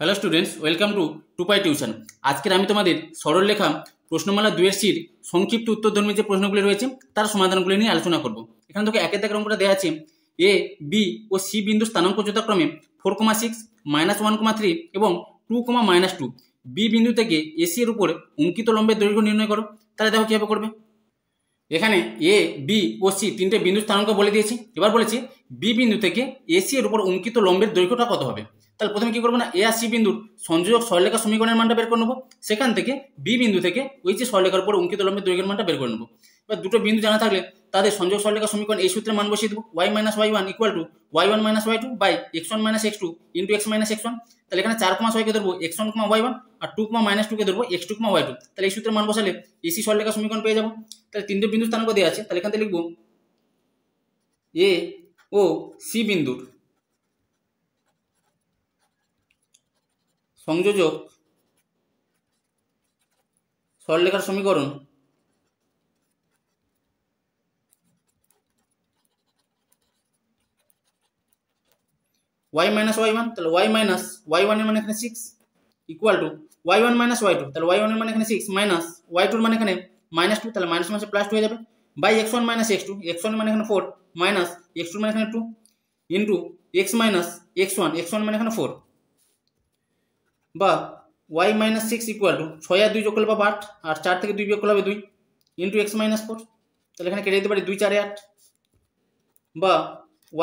Hello students, welcome to Tupai tuition. আজকের আমি তোমাদের সরলরেখা প্রশ্নমালা 2 এর সির সংক্ষিপ্ত উত্তরধর্মী যে প্রশ্নগুলি রয়েছে তার সমাধানগুলি নিয়ে আলোচনা করব। এখানে তোকে একের দাগের অঙ্কটা দেওয়া আছে। এ, বি ও সি বিন্দু স্থানাঙ্ক যথাক্রমে 4,6, -1,3 এবং 2,-2। বি বিন্দু থেকে এসি এর উপর অঙ্কিত লম্বের দৈর্ঘ্য নির্ণয় করো। তাহলে দেখো কিভাবে করবে। এখানে এ, বি ও সি তিনটে বিন্দু স্থানাঙ্ক বলে দিয়েছি। এবার বলেছি বি বিন্দু থেকে এসি এর উপর অঙ্কিত লম্বের দৈর্ঘ্যটা কত হবে। তাহলে প্রথমে কি করবো না, এ আর সি বিন্দুর সংযোজক সরলরেখা সমীকরণের মানটা বের করে নেবো। সেখান থেকে বি বিন্দু থেকে ওই যে সরলরেখার উপর অঙ্কিত লম্বের দৈর্ঘ্যের মানটা বের করে নেবো। এবার দুটো বিন্দু জানা থাকলে তাদের সংযোগ সরলরেখা সমীকরণ এই সূত্রে মান বসিয়ে দেবো। y-y1 = y1 - y2 by x1 - x2 into x - x1। তাহলে এখানে 4, কে ধরবো x1, y1 আর 2, -2 কে ধরবো x2, y2। তাহলে এই সূত্রে মান বসালে এসি সরলরেখা সমীকরণ পেয়ে যাবো। তাহলে তিনটে বিন্দু স্থানাঙ্ক দেওয়া আছে। তাহলে এখান থেকে লিখবো এ ও সি বিন্দুর সংযোজক সরলরেখার সমীকরণ y - y1, তাহলে y - y1 এর মানে এখানে 6 ইকুয়াল টু y1 - y2, তাহলে y1 এর মানে এখানে 6 মাইনাস y2 এর মানে এখানে -2, তাহলে মাইনাস মাইনাসে প্লাস 2 হয়ে যাবে বাই x1 - x2, x1 এর মানে এখানে 4 মাইনাস x2 এর মানে এখানে 2 ইনটু x - x1, x1 এর মানে এখানে 4 বা y - 6 ইকুয়াল টু 6 আর 2 যোগ করলে পাবো 8, আর 4 থেকে 2 বিয়োগ করলে হবে 2 ইনটু x - 4। তাহলে এখানে কেটে দিতে পারি 2 4 8 বা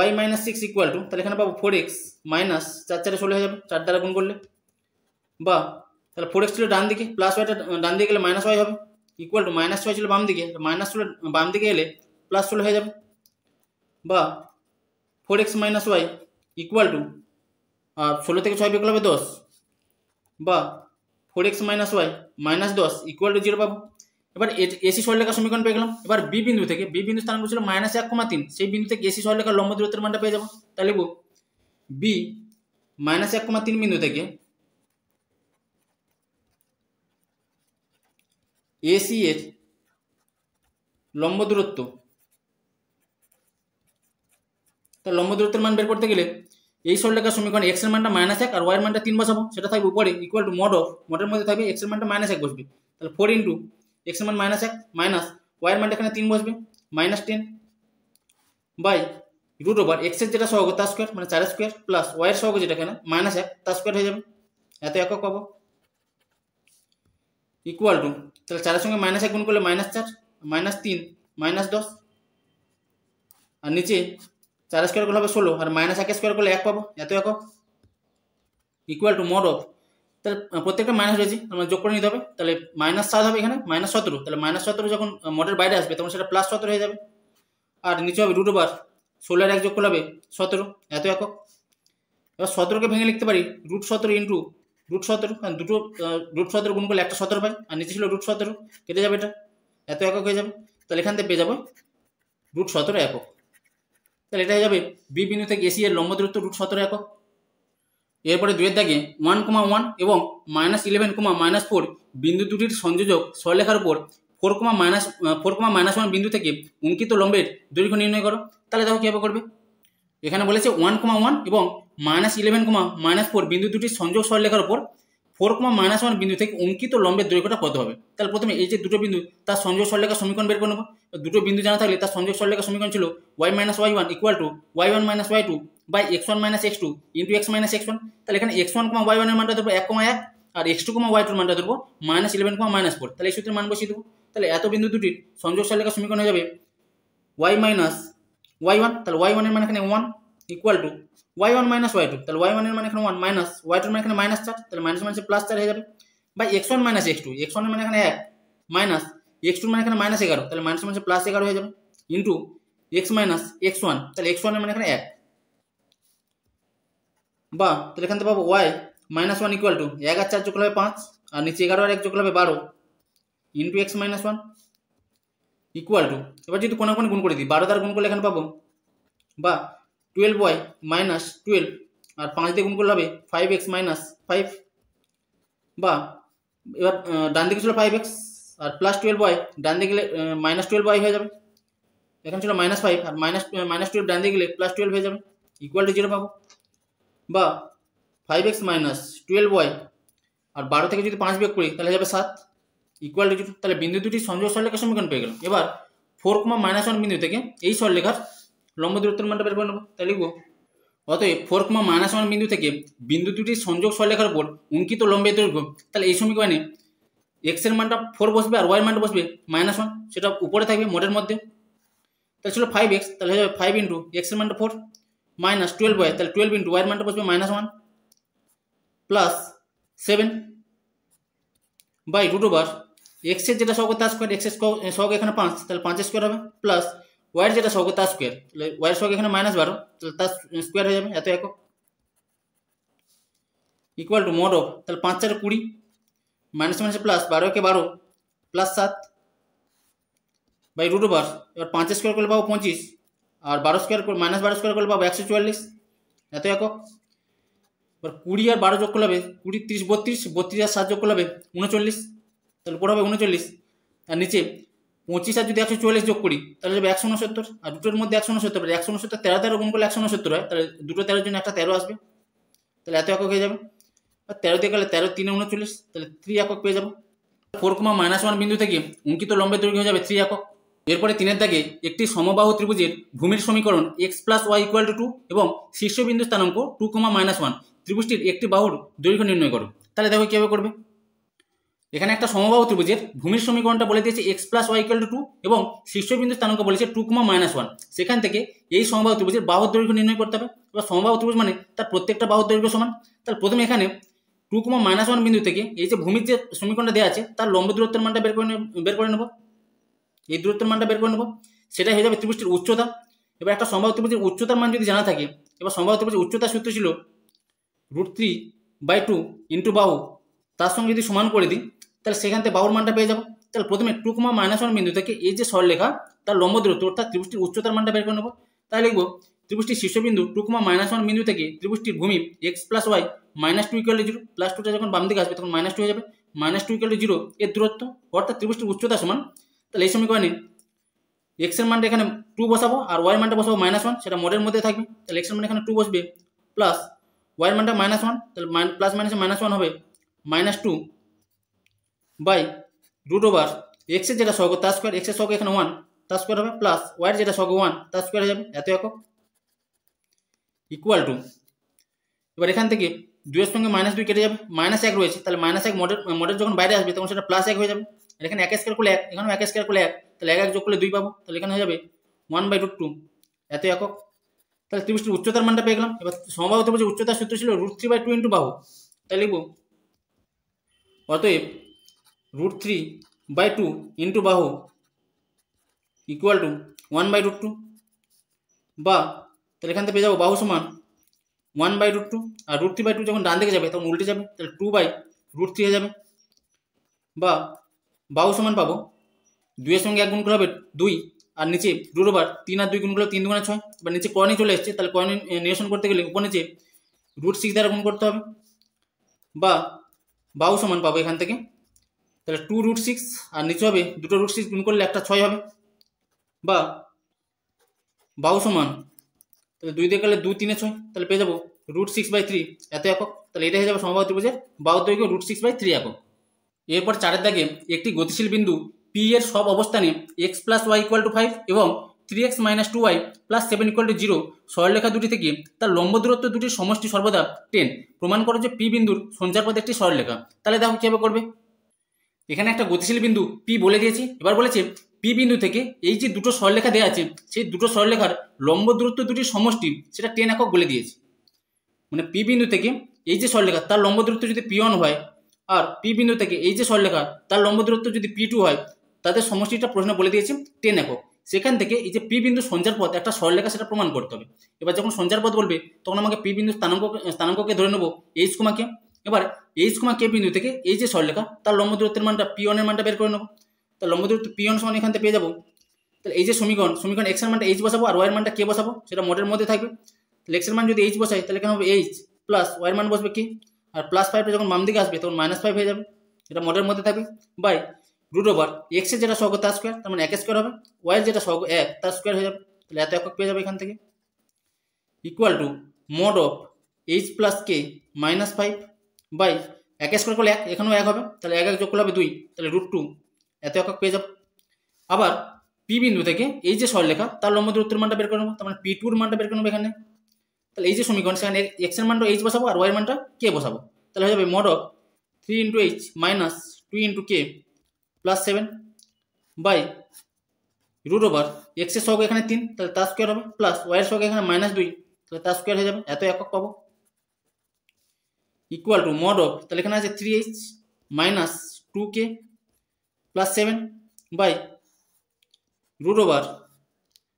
y - 6 ইকুয়াল টু, তাহলে এখানে পাবো 4x মাইনাস 4 4 16 হয়ে যাবে 4 দ্বারা গুণ করলে, বা তাহলে 4x ছিল ডান দিকে, প্লাস ওয়াইটা ডান দিকে গেলে মাইনাস ওয়াই হবে ইকুয়াল টু -6 ছিল বাম দিকে, মাইনাস বাম দিকে এলে প্লাস 16 হয়ে যাবে, বা 4x - y ইকুয়াল টু 16 থেকে 6 বিয়োগ করলে হবে 10, বা 4x - y -10 ইকুয়াল টু 0 পাবো। এবার এসি সরলরেখা সমীকরণ পেয়ে গেলাম। এবার বি বিন্দু থেকে, বি বিন্দু স্থানাঙ্ক ছিল -1,3, সেই বিন্দু থেকে এসি সরলরেখার লম্ব দূরত্বের মানটা পেয়ে যাবো। তাহলে লিখবো বি -1,3 বিন্দু থেকে এসি এর লম্ব দূরত্ব। তার লম্ব দূরত্বের মান বের করতে গেলে এই সরলরেখার সমীকরণ x এর মানটা -1 আর y এর মানটা 3 বসাবো। সেটা থাকবে উপরে ইকুয়াল টু মডের মধ্যে থাকবে x এর মানটা -1 বসবে। তাহলে 4 ইন্টু x এর মান -1 মাইনাস y এর মানটা এখানে 3 বসবে -10 বাই রুট ওভার x এর যেটা সহগ তার স্কোয়ার মানে 4 স্কোয়ার প্লাস y এর সহগ যেটা এখানে -1 তার স্কোয়ার হয়ে যাবে, এত একক পাবো ইকুয়াল টু, তাহলে 4 এর সঙ্গে -1 গুণ করলে -4 -3 -10 আর নিচে 4 স্কোয়ার করলে হবে 16 আর -1 স্কোয়ার করলে 1 পাবো, এত একক ইকুয়াল টু মড অফ, তাহলে প্রত্যেকটা মাইনাস রয়েছে আমরা যোগ করে নিতে হবে। তাহলে -7 হবে এখানে -17, তাহলে -17 যখন মডের বাইরে আসবে তখন সেটা +17 হয়ে যাবে, আর নিচে হবে রুট ওভার 16 আর 1 যোগ করলে হবে 17, এত একক। এবার 17কে ভেঙে লিখতে পারি √17 ইন্টু √17, কারণ দুটো √17 গুণ করলে একটা 17 পাই, আর নিচে ছিল √17, কেটে যাবে এটা, এত একক হয়ে যাবে। তাহলে এখান থেকে পেয়ে যাবো √17 একক। তাহলে এটা হয়ে যাবে বি বিন্দু থেকে এসি এর লম্ব দূরত্ব √17 একক। এরপরে 2 এর দাগে 1,1 এবং -11, -4 বিন্দু দুটির সংযোজক সরলরেখার উপর 4, -1 বিন্দু থেকে অঙ্কিত লম্বের দৈর্ঘ্য নির্ণয় করো। তাহলে দেখো কিভাবে করবে। এখানে বলেছে 1,1 এবং -11, -4 বিন্দু দুটির সংযোগ সরলরেখার উপর 4, -1 বিন্দু থেকে অঙ্কিত লম্বের দৈর্ঘ্যটা কত হবে। তাহলে প্রথমে এই যে দুটো বিন্দু তার সংযোগ সরলরেখার সমীকরণ বের করে নেবো। দুটো বিন্দু জানা থাকলে তার সংযোগ সরলরেখার সমীকরণ ছিল y - y1 equal to y1 - y2 by x1 - x2 into x - x1। তাহলে এখানে x1, y1 এর মানটা ধরবো 1,1 আর x2, y2 এর মানটা ধরবো -11, -4। তাহলে এই সূত্রের মান বসিয়ে দেবো। তাহলে এত বিন্দু দুটির সংযোগ সরলরেখার সমীকরণ হয়ে যাবে y - y1, তাহলে y1 এর মান এখানে 1 ইকুয়াল টু y1 - y2, তাহলে y1 এর মানে এখানে 1 মাইনাস y2 এর মানে এখানে -4, তাহলে মাইনাস মাইনাসে +4 হয়ে যাবে বাই x1 - x2, x1 এর মানে এখানে 1 মাইনাস x2 এর মানে এখানে -11, তাহলে মাইনাস মাইনাসে +11 হয়ে যাবে ইনটু x - x1, তাহলে x1 এর মানে এখানে 1, বা তাহলে এখান থেকে পাবো y - 1 ইকুয়াল টু 1 আর 4 যোগ করলে হবে 5, আর নিচে 11 আর 1 যোগ করলে হবে 12 ইনটু x - 1 ইকুয়াল টু, এবার যদি কোন গুণ করে দিই 12 দ্বারা গুণ করলে এখানে পাবো বা 12y - 12 আর 5 দিয়ে গুণ করলে হবে 5x - 5, বা এবার ডান দিকে ছিল 5x আর +12y, ডান দিকে গেলে -12y হয়ে যাবে, এখানে ছিল -5 আর -12 ডান দিকে গেলে +12 হয়ে যাবে ইকুয়াল টু 0 পাবো, বা 5x - 12y আর 12 থেকে যদি 5 বিয়োগ করি তাহলে যাবে 7 ইকুয়াল টু 0। তাহলে বিন্দু দুটি সংযোগ সরলরেখার সমীকরণ পেয়ে গেলাম। এবার 4, -1 বিন্দু থেকে এই সরলরেখার লম্ব দূরত্বের মানটা বের করে নেব। তাহলে লিখব অতএব 4, -1 বিন্দু থেকে বিন্দু দুটির সংযোগ সরলরেখার উপর অঙ্কিত লম্বের দৈর্ঘ্য। তাহলে এই সমীকরণে x এর মানটা 4 বসবে আর y এর মানটা বসবে -1, সেটা উপরে থাকবে মোডের মধ্যে। তাহলে ছিল 5x, তাহলে হয়ে যাবে 5 ইন্টু x এর মানটা 4 মাইনাস 12y, তাহলে 12 ইন্টু y এর মানটা বসবে -1 plus 7 by root over x এর যেটা সহগ তার স্কোয়ার, x এর সহগ এখানে 5, তাহলে 5 স্কোয়ার হবে প্লাস y এর যেটা সহগ তার স্কোয়ার, তাহলে y এর সহগ এখানে -12, তাহলে তার স্কোয়ার হয়ে যাবে এত একক ইকুয়াল টু মোড অফ, তাহলে 5 4 20 মাইনাস মাইনাসে প্লাস 12 কে 12 প্লাস 7 বাই রুট ওভার, এবার 5 স্কোয়ার করলে পাবো 25 আর 12 স্কোয়ার -12 স্কোয়ার করলে পাবো 144 এত একক। এবার 20 আর 12 যোগ করলে হবে 20 30 32, 32 আর 7 যোগ করলে হবে 39, তাহলে পড়ে হবে 39 আর নিচে 25 আর যদি 144 যোগ করি তাহলে যাবে 169 আর দুটোর মধ্যে 169, 169 13 13 গুণ করলে 169 হয়, তাহলে দুটো 13 জন্য একটা 13 আসবে, তাহলে এত একক হয়ে যাবে। আর 13 দিয়ে গেলে 13 3 39, তাহলে 3 একক পেয়ে যাবো। 4, -1 বিন্দু থেকে অঙ্কিত লম্বের দৈর্ঘ্য হয়ে যাবে 3 একক। এরপরে 3 দাগে একটি সমবাহু ত্রিভুজের ভূমির সমীকরণ x + y = 2 এবং শীর্ষবিন্দু স্থানাঙ্ক 2, -1 ত্রিভুজটির একটি বাহুর দৈর্ঘ্য নির্ণয় করো। তাহলে দেখো কিভাবে করবে। এখানে একটা সমবাহু ত্রিভুজের ভূমির সমীকরণটা বলে দিয়েছে x + y = 2 এবং শীর্ষবিন্দু স্থানাঙ্ক বলেছে 2, -1। সেখান থেকে এই সমবাহু ত্রিভুজের বাহুর দৈর্ঘ্য নির্ণয় করতে হবে। এবার সমবাহু ত্রিভুজ মানে তার প্রত্যেকটা বাহুর দৈর্ঘ্য সমান। তাহলে প্রথমে এখানে 2, -1 বিন্দু থেকে এই যে ভূমির যে সমীকরণটা দেওয়া আছে তার লম্ব দূরত্বের মানটা বের করে নেব। এই দূরত্বের মানটা বের করে নেব, সেটাই হয়ে যাবে ত্রিভুজটির উচ্চতা। এবার একটা সমবাহু ত্রিভুজের উচ্চতার মান যদি জানা থাকে, এবার সমবাহু ত্রিভুজের উচ্চতার সূত্র ছিল √3/2 ইন্টু বাহু, তার সঙ্গে যদি সমান করে দিই তাহলে সেখান থেকে বাহুর মানটা পেয়ে যাবো। তাহলে প্রথমে 2, -1 বিন্দু থেকে এই যে সরলরেখা তার লম্ব দূরত্ব অর্থাৎ ত্রিভুজটির উচ্চতার মানটা বের করে নেব। তাই লিখব ত্রিভুজটির শীর্ষবিন্দু 2, -1 বিন্দু থেকে ত্রিভুজটির ভূমি x + y -2 = 0, প্লাস 2টা যখন বাম দিকে আসবে তখন -2 হয়ে যাবে, -2 = 0 এর দূরত্ব অর্থাৎ ত্রিভুজটির উচ্চতা সমান। তাহলে এই সমীকরণে x এর মানটা এখানে 2 বসাবো আর y এর মানটা বসাবো -1, সেটা মোডের মধ্যে থাকবে। তাহলে x এর মান এখানে 2 বসবে প্লাস y এর মানটা -1, তাহলে প্লাস মাইনাসে -1 হবে -2 বাই রুট ওভার x এর যেটা সহগ তার স্কোয়ার, x এর সহগ এখানে 1 তার স্কোয়ার হবে প্লাস y এর যেটা সহগ 1 তার স্কোয়ার হয়ে যাবে এত একক ইকুয়াল টু, এবার এখান থেকে 2 এর সঙ্গে -2 কেটে যাবে, -1 রয়েছে, তাহলে -1 মোডের যখন বাইরে আসবে তখন সেটা +1 হয়ে যাবে। আর এখানে 1 স্কোয়ার করলে 1, এখানেও 1 স্কোয়ার করলে 1, তাহলে 1 যোগ করলে 2 পাবো, তাহলে এখানে হয়ে যাবে 1/√2 এত একক। তাহলে ত্রিভুজটির উচ্চতার মানটা পেয়ে গেলাম। এবার সমবাহু ত্রিভুজের উচ্চতার সূত্র ছিল √3/2 ইন্টু বাহু, তাই লিখব অতএব √3/2 ইন্টু বাহু ইকুয়াল টু 1/√2 বা তাহলে এখান থেকে পেয়ে যাবো বাহু সমান 1/√2 আর √3/2 যখন ডান দিকে যাবে তখন উল্টে যাবে, তাহলে 2/√3 হয়ে যাবে বা বাহু সমান পাবো 2 এর সঙ্গে 1 গুণ করে হবে 2 আর নিচে রুট ওভার 3 আর 2 গুণ করলে 3 2 6। এবার নিচে কর্ণই চলে এসছে, তাহলে কর্ণ নিরসন করতে গেলে উপর নিচে √6 দ্বারা গুণ করতে হবে বা বাহু সমান পাবো এখান থেকে, তাহলে 2√6 আর নিচে হবে দুটো √6 গুণ করলে একটা 6 হবে বা বাহু সমান তাহলে 2 দিয়ে গেলে 2 3 6, তাহলে পেয়ে যাবো √6/3 এত একক। তাহলে এটা হয়ে যাবে সমবাহু ত্রিভুজের বাহুর দৈর্ঘ্য √6/3 একক। এরপর 4 দাগে একটি গতিশীল বিন্দু P এর সব অবস্থানে x + y = 5 এবং 3x - 2y + 7 = 0 সরলরেখা দুটি থেকে তার লম্ব দূরত্ব দুটির সমষ্টি সর্বদা 10 প্রমাণ করো যে P বিন্দুর সঞ্চারপথ একটি সরলরেখা। তাহলে দেখো কিভাবে করবে। এখানে একটা গতিশীল বিন্দু P বলে দিয়েছি, এবার বলেছে P বিন্দু থেকে এই যে দুটো সরলরেখা দেওয়া আছে সেই দুটো সরলরেখার লম্ব দূরত্ব দুটির সমষ্টি সেটা 10 একক বলে দিয়েছে। মানে P বিন্দু থেকে এই যে সরলরেখা তার লম্ব দূরত্ব যদি P1 হয় আর P বিন্দু থেকে এই যে সরলরেখা তার লম্ব দূরত্ব যদি P2 হয়, তাদের সমষ্টিটা প্রশ্ন বলে দিয়েছে 10 একক। সেখান থেকে এই যে P বিন্দু সঞ্চারপথ একটা সরলরেখা সেটা প্রমাণ করতে হবে। এবার যখন সঞ্চারপথ বলবে তখন আমাকে P বিন্দু স্থানাঙ্ককে ধরে নেবো h, K। এবার h, K বিন্দু থেকে এই যে সরলরেখা তার লম্ব দূরত্বের মানটা P1 এর মানটা বের করে নেবো। তার লম্ব দূরত্ব P1 সমান এখান থেকে পেয়ে যাবো। তাহলে এই যে সমীকরণ x এর মানটা h বসাবো আর y এর মানটা k বসাবো, সেটা মোডের মধ্যে থাকবে। তাহলে x এর মান যদি h বসাই তাহলে এখানে হবে h প্লাস y এর মান বসবে k আর +5 যখন বাম দিকে আসবে তখন -5 হয়ে যাবে, এটা মোডের মধ্যে থাকবে বাই রুট ওভার x এর যেটা সহগ তার স্কোয়ার, তার মানে 1 স্কোয়ার হবে, y এর যেটা সহগ 1 তার স্কোয়ার হয়ে যাবে, তাহলে এত একক পেয়ে যাবে এখান থেকে equal to mod of h + k - 5 by 1 square করলে 1, এখানেও 1 হবে, তাহলে 1 যোগ করলে হবে 2, তাহলে √2 এত একক পেয়ে যাব। আবার পি বিন্দু থেকে এই যে সরলরেখা তার লম্ব দূরত্বের মানটা বের করে নেবো, তার মানে P2 এর মানটা বের করে নেবো এখানে। তাহলে এই যে সমীকরণ সেখানে x এর মানটা h বসাবো আর y এর মানটা k বসাবো, তাহলে হয়ে যাবে mod of 3 × h minus 2 × k plus 7 by √x এর সহগ এখানে 3, তাহলে তার স্কোয়ার হবে, প্লাস y এর সহগ এখানে -2, তাহলে তার স্কোয়ার হয়ে যাবে, এত একক পাবো। ইকুয়াল টু mod of, তাহলে এখানে আছে 3h minus 2k plus 7 by √,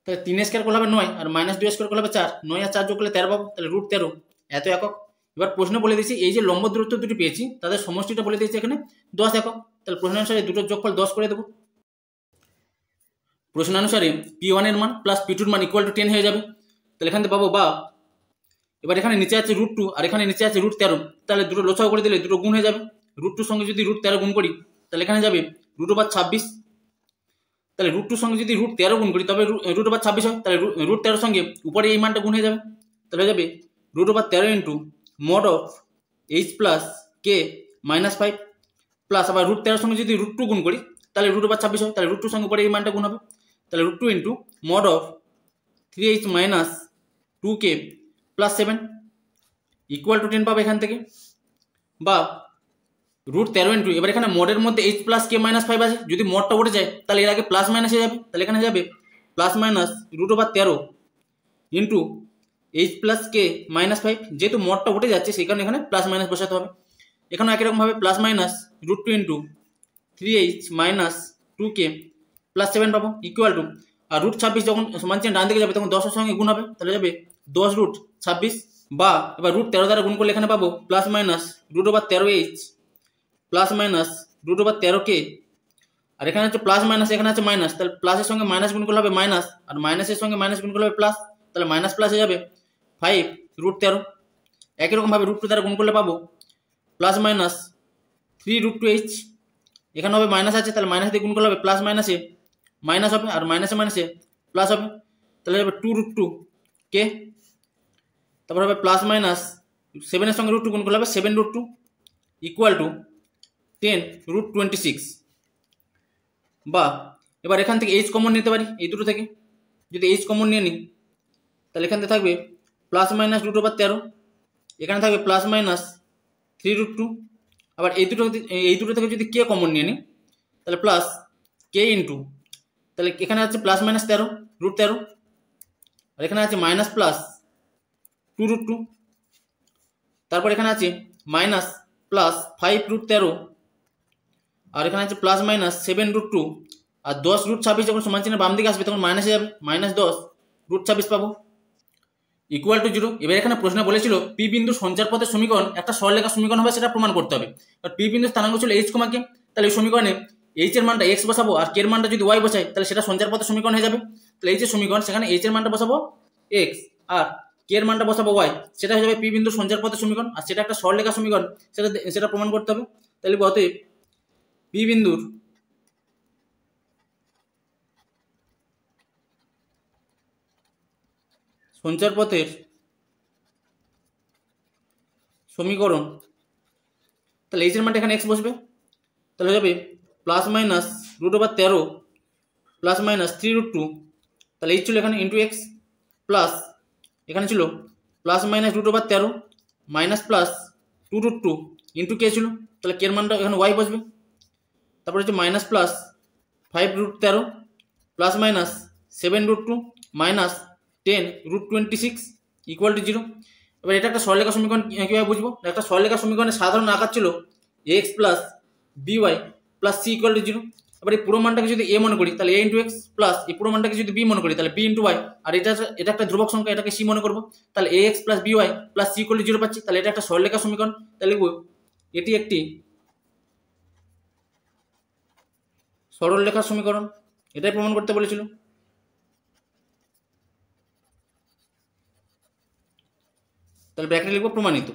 তাহলে 3 স্কোয়ার করলে হবে 9 আর -2 স্কোয়ার করলে হবে 4, 9 আর 4 যোগ করলে 13 পাবো, তাহলে √13 এত একক। এবার প্রশ্ন বলে দিয়েছি এই যে লম্ব দূরত্ব দুটি পেয়েছি তাদের সমষ্টিটা বলে দিয়েছি এখানে 10 একক, তাহলে প্রশ্ন অনুসারে দুটোর যোগফল 10 করে দেবো। প্রশ্ন অনুসারে P1 এর মান প্লাস P2 এর মান ইকুয়াল টু 10 হয়ে যাবে, তাহলে এখানে পাবো বা এবার এখানে নিচে আছে √2 আর এখানে নিচে আছে √13, তাহলে দুটো লসাগু করে দিলে দুটো গুণ হয়ে যাবে। √2 সঙ্গে যদি √13 গুণ করি তাহলে এখানে যাবে √26, তাহলে √2 সঙ্গে যদি √13 গুণ করি তবে √26 হয়, তাহলে √13 সঙ্গে উপরে এই মানটা গুণ হয়ে যাবে, তাহলে হয়ে যাবে √13 into mod of h plus k -5 plus আবার √13 সঙ্গে যদি √2 গুণ করি তাহলে √26 হয়, তাহলে √2 সঙ্গে উপরে এই মানটা গুণ হবে, তাহলে √2 into mod of 3h minus 2k plus 7 equal to 10 পাবে এখান থেকে, বা √13 ইন্টু এবার এখানে মডের মধ্যে h প্লাস k -5 আছে, যদি মডটা উঠে যায় তাহলে এর আগে প্লাস মাইনাস হয়ে যাবে, তাহলে এখানে যাবে plus minus √13 into h plus k -5, যেহেতু মডটা উঠে যাচ্ছে সেই কারণে এখানে প্লাস মাইনাস বসাতে হবে। এখানে একই রকমভাবে plus minus √2 into 3h minus 2k plus 7 পাবো, ইকুয়াল টু আর √26 যখন সমান চিহ্ন ডান দিকে যাবে তখন 10 এর সঙ্গে গুণ হবে, তাহলে যাবে 10√26, বা এবার √13 দ্বারা গুণ করলে এখানে পাবো plus minus √13h plus minus √13k, আর এখানে হচ্ছে প্লাস মাইনাস এখানে আছে মাইনাস, তাহলে প্লাসের সঙ্গে মাইনাস গুণ করলে হবে মাইনাস, আর মাইনাসের সঙ্গে মাইনাস গুণ করলে হবে প্লাস, তাহলে মাইনাস প্লাস হয়ে যাবে 5√13। একই রকমভাবে √2 দ্বারা গুণ করলে পাবো প্লাস মাইনাস 3√2h, এখানে হবে মাইনাস আছে তাহলে মাইনাস দিয়ে গুণ করলে হবে প্লাস মাইনাসে মাইনাস হবে, আর মাইনাসে মাইনাসে প্লাস হবে, তাহলে হবে 2√2k, তারপর হবে প্লাস মাইনাস 7 এর সঙ্গে √2 গুণ করলে হবে 7√2 ইকুয়াল টু 10√26, বা এবার এখান থেকে h কমন নিতে পারি এই দুটো থেকে, যদি h কমন নিয়ে নিই তাহলে এখান থেকে থাকবে প্লাস মাইনাস √13, এখানে থাকবে প্লাস মাইনাস 3√2, আবার এই দুটো থেকে যদি k কমন নিয়ে নিই তাহলে প্লাস k ইন্টু, তাহলে এখানে আছে প্লাস মাইনাস 13 আর এখানে আছে মাইনাস প্লাস 2√2, তারপর এখানে আছে মাইনাস প্লাস 5√13 আর এখানে আছে প্লাস মাইনাস 7√2, আর 10√26 যখন সমান চিহ্নের বাম দিকে আসবে তখন মাইনাস হয়ে যাবে, মাইনাস 10√26 পাবো, ইকুয়াল টু 0। এবার এখানে প্রশ্ন বলেছিল পি বিন্দু সঞ্চার পথের সমীকরণ একটা সরলরেখা সমীকরণ হবে সেটা প্রমাণ করতে হবে। আর পি বিন্দু স্থানাঙ্ক ছিল h, k, তাহলে এই সমীকরণে h এর মানটা x বসাবো আর k এর মানটা যদি y বসাই তাহলে সেটা সঞ্চার পথের সমীকরণ হয়ে যাবে। তাহলে এই যে সমীকরণ সেখানে h এর মানটা বসাবো x আর k এর মানটা বসাবো y, সেটা হয়ে যাবে পি বিন্দু সঞ্চার পথের সমীকরণ, আর সেটা একটা সরলরেখা সমীকরণ, সেটা প্রমাণ করতে হবে। তাহলে অতএব পি বিন্দুর সঞ্চার পথের সমীকরণ, তাহলে h এর মানটা এখানে x বসবে, তাহলে হয়ে যাবে প্লাস মাইনাস √13 প্লাস মাইনাস 3√2, তাহলে h ছিল এখানে ইন্টু এক্স, প্লাস এখানে ছিল plus minus √13 minus plus 2√2 into k ছিল, তাহলে কে এর মানটা এখানে y বসবে, তারপরে হচ্ছে minus plus 5√13 plus minus 7√2 minus 10√26 equal to 0। এবার এটা একটা সরলরেখা সমীকরণ কীভাবে বুঝবো, একটা সরলরেখা সমীকরণের সাধারণ আকার ছিল x plus by plus c equal to 0। এবার এই পুরো মানটাকে যদি a মনে করি তাহলে a ইন্টু এক্স, প্লাস এই পুরো মানটাকে যদি b মনে করি তাহলে b ইন্টু y, আর এটা একটা ধ্রুবক সংখ্যা এটাকে c মনে করবো, তাহলে ax plus by plus c equal to 0 পাচ্ছি। তাহলে এটা একটা সরলরেখা সমীকরণ, তাহলে লিখবো এটি একটি সরলরেখার সমীকরণ, এটাই প্রমাণ করতে বলেছিল। তাহলে ব্র্যাকেটে লিখবো প্রমাণিত।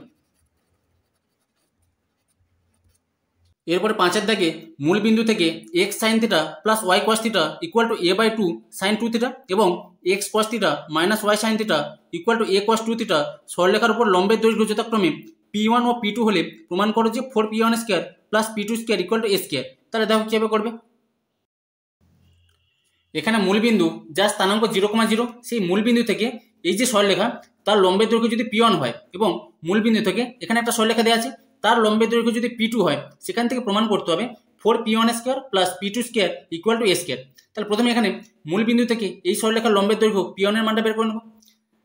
এরপরে 5 দাগে মূল বিন্দু থেকে x sin θ plus y cos θ equal to a/2 sin 2θ এবং x cos θ minus y sin θ equal to a cos 2θ সরলরেখার উপর লম্বের দৈর্ঘ্য যথাক্রমে P1 ও P2 হলে প্রমাণ করো যে 4P1 square plus P2 square equal to A square. তাহলে দেখো কীভাবে করবে। এখানে মূলবিন্দু যার স্থানাঙ্ক 0,0, সেই মূলবিন্দু থেকে এই যে সরলরেখা তার লম্বের দৈর্ঘ্য যদি P1 হয় এবং মূলবিন্দু থেকে এখানে একটা সরলরেখা দেওয়া আছে তার লম্বের দৈর্ঘ্য যদি P2 হয়, সেখান থেকে প্রমাণ করতে হবে 4P1 square plus P2 square equal to A square. তাহলে প্রথমে এখানে মূলবিন্দু থেকে এই সরলরেখার লম্বের দৈর্ঘ্য P1 এর মানটা বের করে নেব।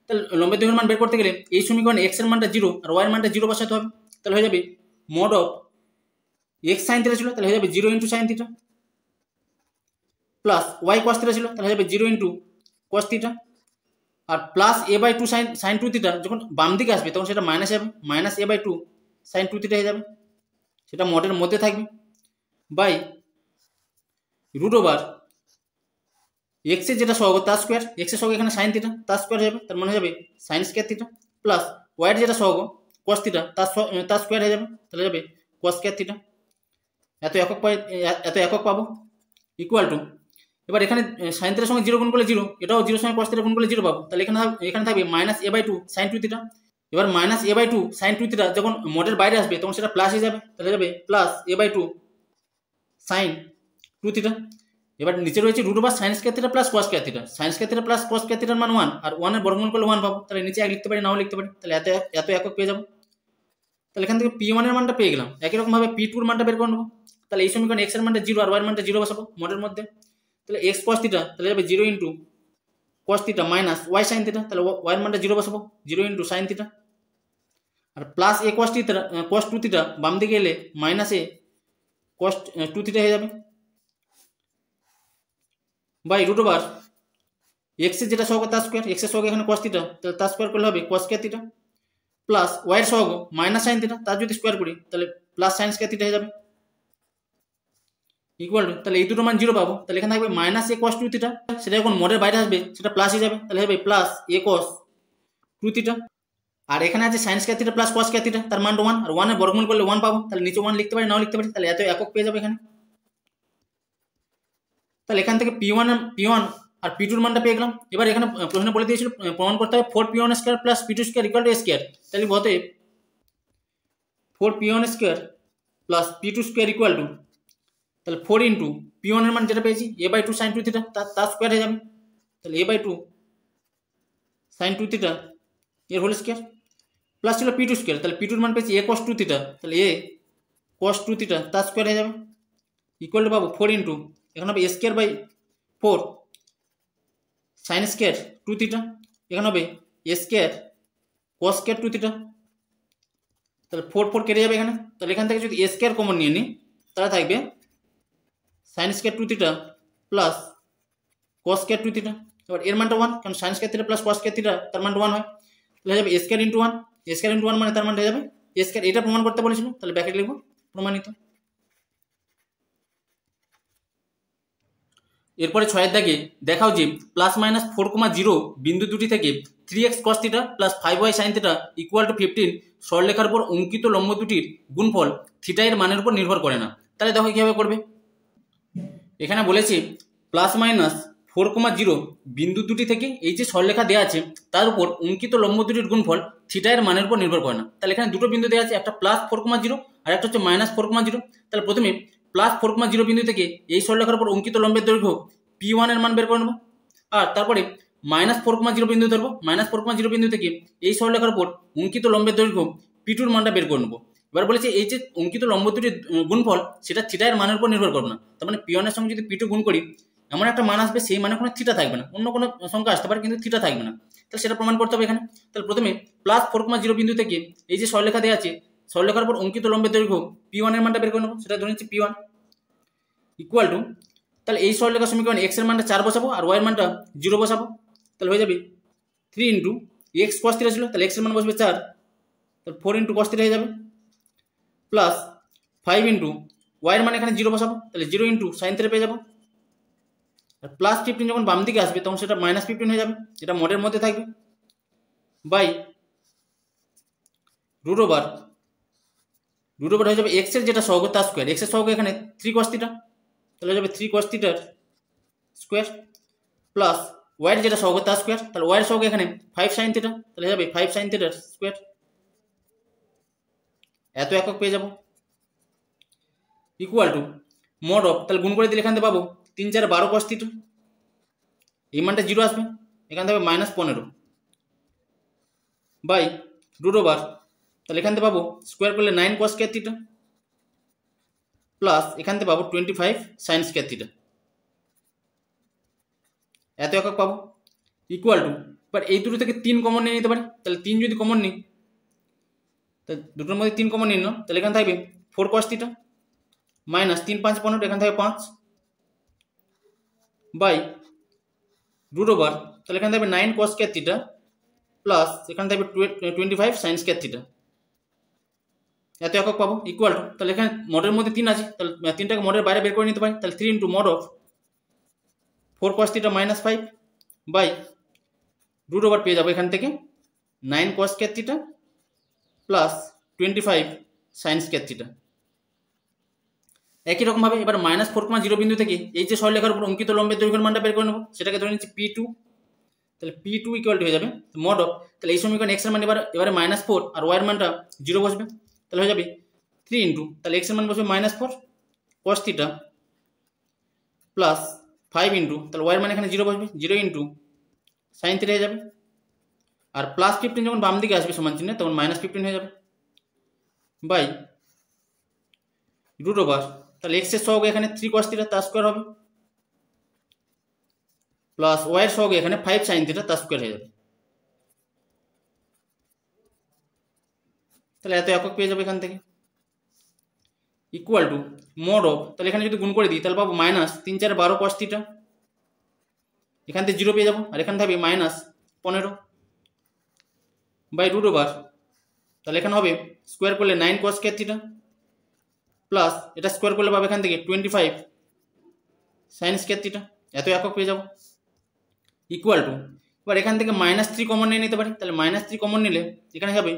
তাহলে লম্বের দৈর্ঘ্যের মান বের করতে গেলে এই সমীকরণে x এর মানটা 0 আর y এর মানটা 0 বসাতে হবে। তাহলে হয়ে যাবে mod of x sin theta ছিল, তাহলে হয়ে যাবে 0 into sine theta, plus y cos theta ছিল, তাহলে হয়ে যাবে 0 ইন্টু cos থিটা, আর প্লাস a/2 sin 2 থিটা যখন বাম দিকে আসবে তখন সেটা মাইনাস যাবে, মাইনাস a/2 sin 2 থিটা হয়ে যাবে, সেটা মডের মধ্যে থাকবে, বাই রুট ওভার এক্স এর যেটা সহগ তার স্কোয়ার, এক্স এর সহগ এখানে সাইন থিটা তার স্কোয়ার হয়ে যাবে, তার মানে হয়ে যাবে sine square theta, plus Y এর যেটা সহগ কস থিটা তার স্কোয়ার হয়ে যাবে, তাহলে যাবে কস স্কোয়ার থিটা। এত একক পাবো ইকুয়াল টু, এবার এখানে সাইন থিটার সঙ্গে 0 গুণ করলে 0, এটাও 0 সঙ্গে কস থিটা গুণ করলে 0 পাবো, তাহলে এখানে থাকবে মাইনাস a/2 sin 2 থিটা। এবার মাইনাস a/2 sin 2 থিটা যখন মডের বাইরে আসবে তখন সেটা প্লাস হয়ে যাবে, তাহলে যাবে প্লাস a/2 sin 2 থিটা। এবার নিচে রয়েছে root over sine square theta plus cos square theta, sine square theta plus cos square থিটার মান 1 আর 1 এর বর্গমূল করলে 1 পাবো, তাহলে নিচে 1 লিখতে পারি নাও লিখতে পারি, তাহলে এত একক পেয়ে যাবো। তাহলে এখান থেকে P1 এর মানটা পেয়ে গেলাম, একই রকম ভাবে P2 এর মানটা বের করে নেবো। তাহলে এই সমীকরণে x এর মানটা 0 আর y এর মানটা 0 বসাবো মডের মধ্যে, তাহলে x cos থিটা তাহলে যাবে 0 into cos theta minus y sin theta, তাহলে y এর মানটা 0 বসাবো 0 ইন্টু sin থিটা, আর plus a cos theta cos 2 theta বাম দিকে এলে মাইনাস a cos 2 থিটা হয়ে যাবে, বাই রুট ওভার এক্স এর যেটা সহগ তার স্কোয়ার, এক্স এর সহগ এখানে cos থিটা, তাহলে তার স্কোয়ার করলে হবে cos square theta, plus Y এর সহগ মাইনাস সাইন থিটা তার যদি স্কোয়ার করি তাহলে প্লাস সাইন স্কয়ার থিটা হয়ে যাবে, ইকুয়াল টু, তাহলে এই দুটো মান 0 পাবো, তাহলে এখানে থাকবে মাইনাস a cos 2 থিটা, সেটা যখন মডের বাইরে আসবে সেটা প্লাস হয়ে যাবে, তাহলে হবে প্লাস a cos 2 থিটা, আর এখানে আছে sign square theta plus cos square theta তার মান 1 আর 1 এর বর্গমূল করলে 1 পাবো, তাহলে নিচে 1 লিখতে পারি নাও লিখতে পারি, তাহলে এত একক পেয়ে যাবে এখানে। তাহলে এখান থেকে P1 আর P2 এর মানটা পেয়ে গেলাম। এবার এখানে প্রশ্ন বলে দিয়েছিল প্রমাণ করতে হবে 4P1 square plus P2 square equal to a square, তাহলে বলতে 4P1 square plus P2 square equal two, তাহলে 4 ইন্টু P1 এর মান যেটা পেয়েছি a/2 sin 2 থিটা তার স্কয়ার হয়ে যাবে, তাহলে a/2 sin 2 থিটা এর হোল স্কয়ার, প্লাস ছিল P2 স্কয়ার, তাহলে P2 এর মান পেয়েছি a cos 2 থিটা, তাহলে a cos 2 থিটা তার স্কয়ার হয়ে যাবে, ইকুয়াল টু পাবো 4 ইন্টু এখানে হবে a square by 4 sine square 2 theta, এখানে হবে a square cos square 2 theta, তাহলে 4 কেটে যাবে এখানে, তাহলে এখান থেকে যদি a স্কয়ার কমন নিয়ে নিই তাহলে থাকবে sign square 2 theta plus cos square 2 theta, এবার এর মানটা 1, কারণ sign square theta plus cos square theta তার মানটা 1 হয়, তাহলে হয়ে যাবে a square into 1, a square into 1 মানে তার মানটা হয়ে যাবে a স্কয়ার, এটা প্রমাণ করতে বলেছিল, তাহলে ব্র্যাকেট লিখবো প্রমাণিত। এরপরে 6 এর দাগে দেখাও যে প্লাস মাইনাস 4,0 বিন্দু দুটি থেকে 3x cos theta plus 5y sin theta equal to 15 সরলরেখার উপর অঙ্কিত লম্ব দুটির গুণফল থিটা এর মানের উপর নির্ভর করে না। তাহলে দেখো কিভাবে করবে। এখানে বলেছে প্লাস মাইনাস 4,0 বিন্দু দুটি থেকে এই যে সরলরেখা দেওয়া আছে তার উপর অঙ্কিত লম্ব দুটির গুণফল থিটা এর মানের উপর নির্ভর করে না। তাহলে এখানে দুটো বিন্দু দেওয়া আছে, একটা প্লাস 4,0 আর একটা হচ্ছে মাইনাস 4,0। তাহলে প্রথমে প্লাস 4,0 বিন্দু থেকে এই সরলরেখার উপর অঙ্কিত লম্বের দৈর্ঘ্য P1 এর মান বের করে নেবো, আর তারপরে মাইনাস 4,0 বিন্দু ধরবো, মাইনাস 4,0 বিন্দু থেকে এই সরলরেখার উপর অঙ্কিত লম্বের দৈর্ঘ্য P2 এর মানটা বের করে নেবো। এবার বলেছে এই যে অঙ্কিত লম্ব দুটির গুণফল সেটা থিটা এর মানের উপর নির্ভর করবে না, তার মানে P1 এর সঙ্গে যদি P2 গুণ করি এমন একটা মান আসবে সেই মানে কোনো থিটা থাকবে না, অন্য কোনো সংখ্যা আসতে পারে কিন্তু থিটা থাকবে না, তাহলে সেটা প্রমাণ করতে হবে এখানে। তাহলে প্রথমে প্লাস 4,0 বিন্দু থেকে এই যে সরলরেখা দেওয়া আছে সরলরেখার উপর অঙ্কিত লম্বের দৈর্ঘ্য P1 এর মানটা বের করে নেবো, সেটা ধরে নিচ্ছি P1 ইকুয়াল টু, তাহলে এই সরলরেখা সমীকরণ x এর মানটা 4 বসাবো আর y এর মানটা 0 বসাবো, তাহলে হয়ে যাবে 3 ইন্টু x cos থিটা ছিল, তাহলে x এর মান বসবে 4, তাহলে 4 ইন্টু cos থিটা হয়ে যাবে, প্লাস 5 ইন্টু y এর মান এখানে 0 বসাবো, তাহলে 0 ইন্টু সাইন থিটা পেয়ে যাবো, আর প্লাস 15 যখন বাম দিকে আসবে তখন সেটা মাইনাস 15 হয়ে যাবে, এটা মডের মধ্যে থাকবে, বাই রুট ওভার হয়ে যাবে x এর যেটা সহগ তার স্কোয়ার, x এর সহগ এখানে 3 cos থিটা, তাহলে হয়ে যাবে 3 cos থিটার স্কোয়ার, প্লাস y এর যেটা সহগ তার স্কোয়ার, তাহলে y এর সহগ এখানে 5 sin থিটা, তাহলে হয়ে যাবে 5 sin থিটার স্কোয়ার, এত একক পেয়ে যাব ইকুয়াল টু মড অফ, তাহলে গুণ করে দিলে এখান থেকে পাবো 3 4 12 cos থিটা, এই মানটা 0 আসবে, এখান থেকে -15 বাই রুট ওভার, তাহলে এখান থেকে পাবো স্কোয়ার করলে 9 cos স্কোয়ার থিটা প্লাস এখান থেকে পাবো 25 sin স্কোয়ার থিটা, এত একক পাবো ইকুয়াল টু, এবার এই দুটো থেকে 3 কমন নিয়ে নিতে পারি, তাহলে 3 যদি কমন নিই, তাহলে দুটোর মধ্যে 3 কমন নিন না, তাহলে এখানে থাকবে 4 cos থিটা মাইনাস 3 5 15, এখান থেকে 5 বাই রুট ওভার, তাহলে এখানে থাকবে 9 cos স্কোয়ার থিটা প্লাস এখানে থাকবে 25 sin স্কোয়ার থিটা, এত একক পাবো ইকুয়াল টু, তাহলে এখানে মডের মধ্যে 3 আছে, তাহলে 3টাকে মডের বাইরে বের করে নিতে পারি, তাহলে 3 into mod of 4 cos theta minus 5 by root over পেয়ে যাবো এখান থেকে 9 cos square theta plus 25 sin square theta. একই রকমভাবে এবার -4,0 বিন্দু থেকে এই যে সরলরেখার উপর অঙ্কিত লম্বের দৈর্ঘ্যের মানটা বের করে নেবো, সেটাকে ধরে নিচ্ছি P2, তাহলে P2 ইকুয়াল টু হয়ে যাবে মড অফ, তাহলে এই সমীকরণ x এর মান এবারে -4 আর y এর মানটা 0 বসবে, তাহলে হয়ে যাবে 3 ইন্টু, তাহলে x এর মান বসবে -4 cos থিটা প্লাস 5 ইন্টু, তাহলে y এর মান এখানে 0 বসবে, 0 ইন্টু sin থিটা হয়ে যাবে, আর +15 যখন বাম দিকে আসবে সমান চিহ্নে তখন -15 হয়ে যাবে বাই রুট ওভার, তাহলে x এর সহগে এখানে 3 cos থিটা তার স্কোয়ার হবে প্লাস y এর সহগে এখানে 5 sin থিটা তার স্কোয়ার হয়ে যাবে, তাহলে এত একক পেয়ে যাবে এখান থেকে ইকুয়াল টু মড অফ, তাহলে এখানে যদি গুণ করে দিই তাহলে পাবো -3 4 12 cos থিটা, এখান থেকে 0 পেয়ে যাবো, আর এখানে থাকবে -15 বাই রুট ওভার, তাহলে এখানে হবে স্কোয়ার করলে 9 cos স্কোয়ার থিটা প্লাস এটা স্কোয়ার করলে পাবে এখান থেকে 25 sin স্কোয়ার থিটা, এত একক পেয়ে যাবো ইকুয়াল টু, এবার এখান থেকে -3 কমন নিয়ে নিতে পারি, তাহলে -3 কমন নিলে এখানে যাবে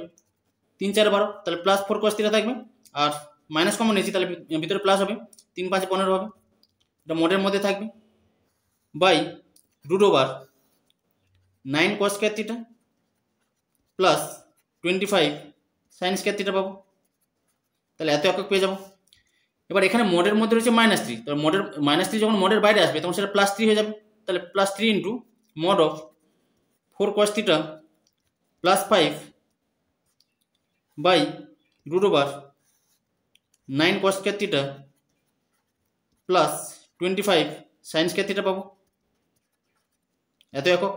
3 4 12, তাহলে +4 cos থিটা থাকবে, আর মাইনাস কমন নিয়েছি তাহলে ভিতরে প্লাস হবে 3 5 15 হবে, এটা মোডের মধ্যে থাকবে by root over 9 cos square theta plus 25 sin square theta পাবো, তাহলে এত একক পেয়ে যাবো। এবার এখানে মোডের মধ্যে রয়েছে -3, তাহলে মোডের -3 যখন মোডের বাইরে আসবে তখন সেটা +3 হয়ে যাবে, তাহলে +3 into mod of 4 cos theta plus 5 by root over 9 cos square theta plus 25 sin square theta পাবো, এত একক।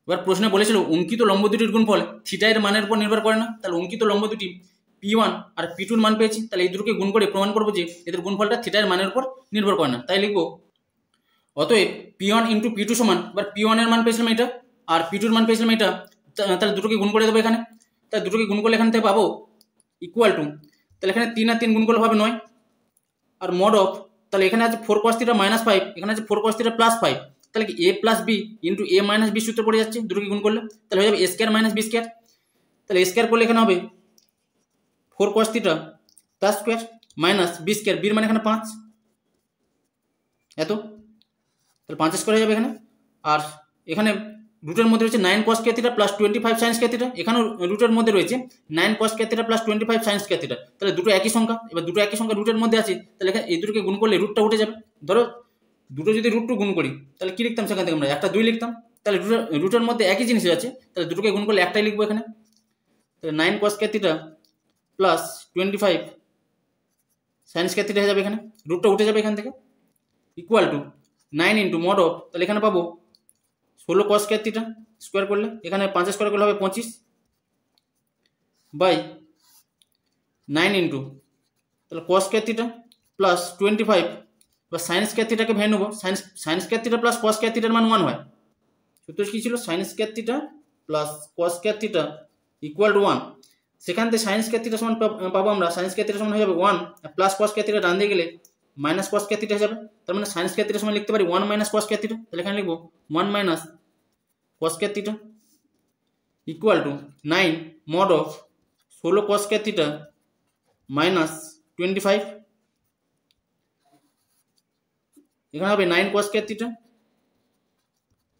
এবার প্রশ্নে বলেছিল অঙ্কিত লম্ব দুটির গুণফল থিটা এর মানের উপর নির্ভর করে না, তাহলে অঙ্কিত লম্ব দুটি P1 আর P2 এর মান পেয়েছি, তাহলে এই দুটোকে গুণ করে প্রমাণ করবো যে এদের গুণফলটা থিটা এর মানের উপর নির্ভর করে না, তাই লিখবো অতএব P1 ইন্টু P2 সমান, এবার P1 এর মান পেয়েছিলাম এটা আর P2 এর মান পেয়েছিলাম এটা, তাহলে দুটোকে গুণ করে দেবো এখানে, তাহলে দুটোকে গুণ করলে এখান থেকে পাবো ইকুয়াল টু, তাহলে এখানে 3 আর 3 গুণ করলে হবে 9, আর মড অফ, তাহলে এখানে আছে 4 cos থিটা মাইনাস 5, এখানে আছে 4 cos থিটা প্লাস 5, তাহলে কি a plus B into a minus B সূত্র পড়ে যাচ্ছে, দুটোকে গুণ করলে তাহলে হয়ে যাবে a square minus B square, তাহলে a স্কোয়ার করলে এখানে হবে 4 cos থিটা তার স্কোয়ার মাইনাস বি স্কোয়ার, বির মানে এখানে 5, এত, তাহলে 5 স্কোয়ার হয়ে যাবে এখানে, আর এখানে রুটের মধ্যে রয়েছে 9 cos square theta plus 25 sin square theta, এখানেও রুটের মধ্যে রয়েছে 9 cos square theta plus 25 sin square theta, তাহলে দুটো একই সংখ্যা, এবার দুটো একই সংখ্যা রুটের মধ্যে আছে, তাহলে এখানে এই দুটোকে গুণ করলে রুটটা উঠে যাবে, ধরো দুটো যদি রুট 2 গুণ করি তাহলে কি লিখতাম, সেখান থেকে আমরা একটা 2 লিখতাম, তাহলে রুটের মধ্যে একই জিনিস আছে, তাহলে দুটোকে গুণ করলে একটাই লিখবো এখানে, তাহলে 9 cos square theta plus 25 sin square theta হয়ে যাবে, এখানে রুটটা উঠে যাবে এখান থেকে equal two 9 into mod of, তাহলে এখানে পাবো 16 cos স্কোয়ার থিটা স্কোয়ার করলে এখানে 5 স্কোয়ার করলে হবে 25 বাই 9 ইন্টু, তাহলে cos স্কোয়ার থিটা প্লাস 25, বা sin স্কোয়ার থিটাকে ভেঙে নেবো, sin square theta plus cos square থিটার মান 1 হয়, সূত্র কি ছিল sin square theta plus cos square theta equal to 1, সেখান থেকে sin স্কোয়ার থিটা সমান পাবো আমরা, sin স্কোয়ার থিটা সমান হয়ে যাবে 1 প্লাস cos স্কোয়ার থিটা ডান দিয়ে গেলে মাইনাস cos স্কোয়ার থিটা হয়ে যাবে, তার মানে sin স্কোয়ার থিটা সমান লিখতে পারি 1 মাইনাস cos স্কোয়ার থিটা, তাহলে এখানে লিখবো 1 minus cos square theta equal to 9 mod of 16 cos square theta minus 25, এখানে হবে 9 cos স্কোয়ার থিটা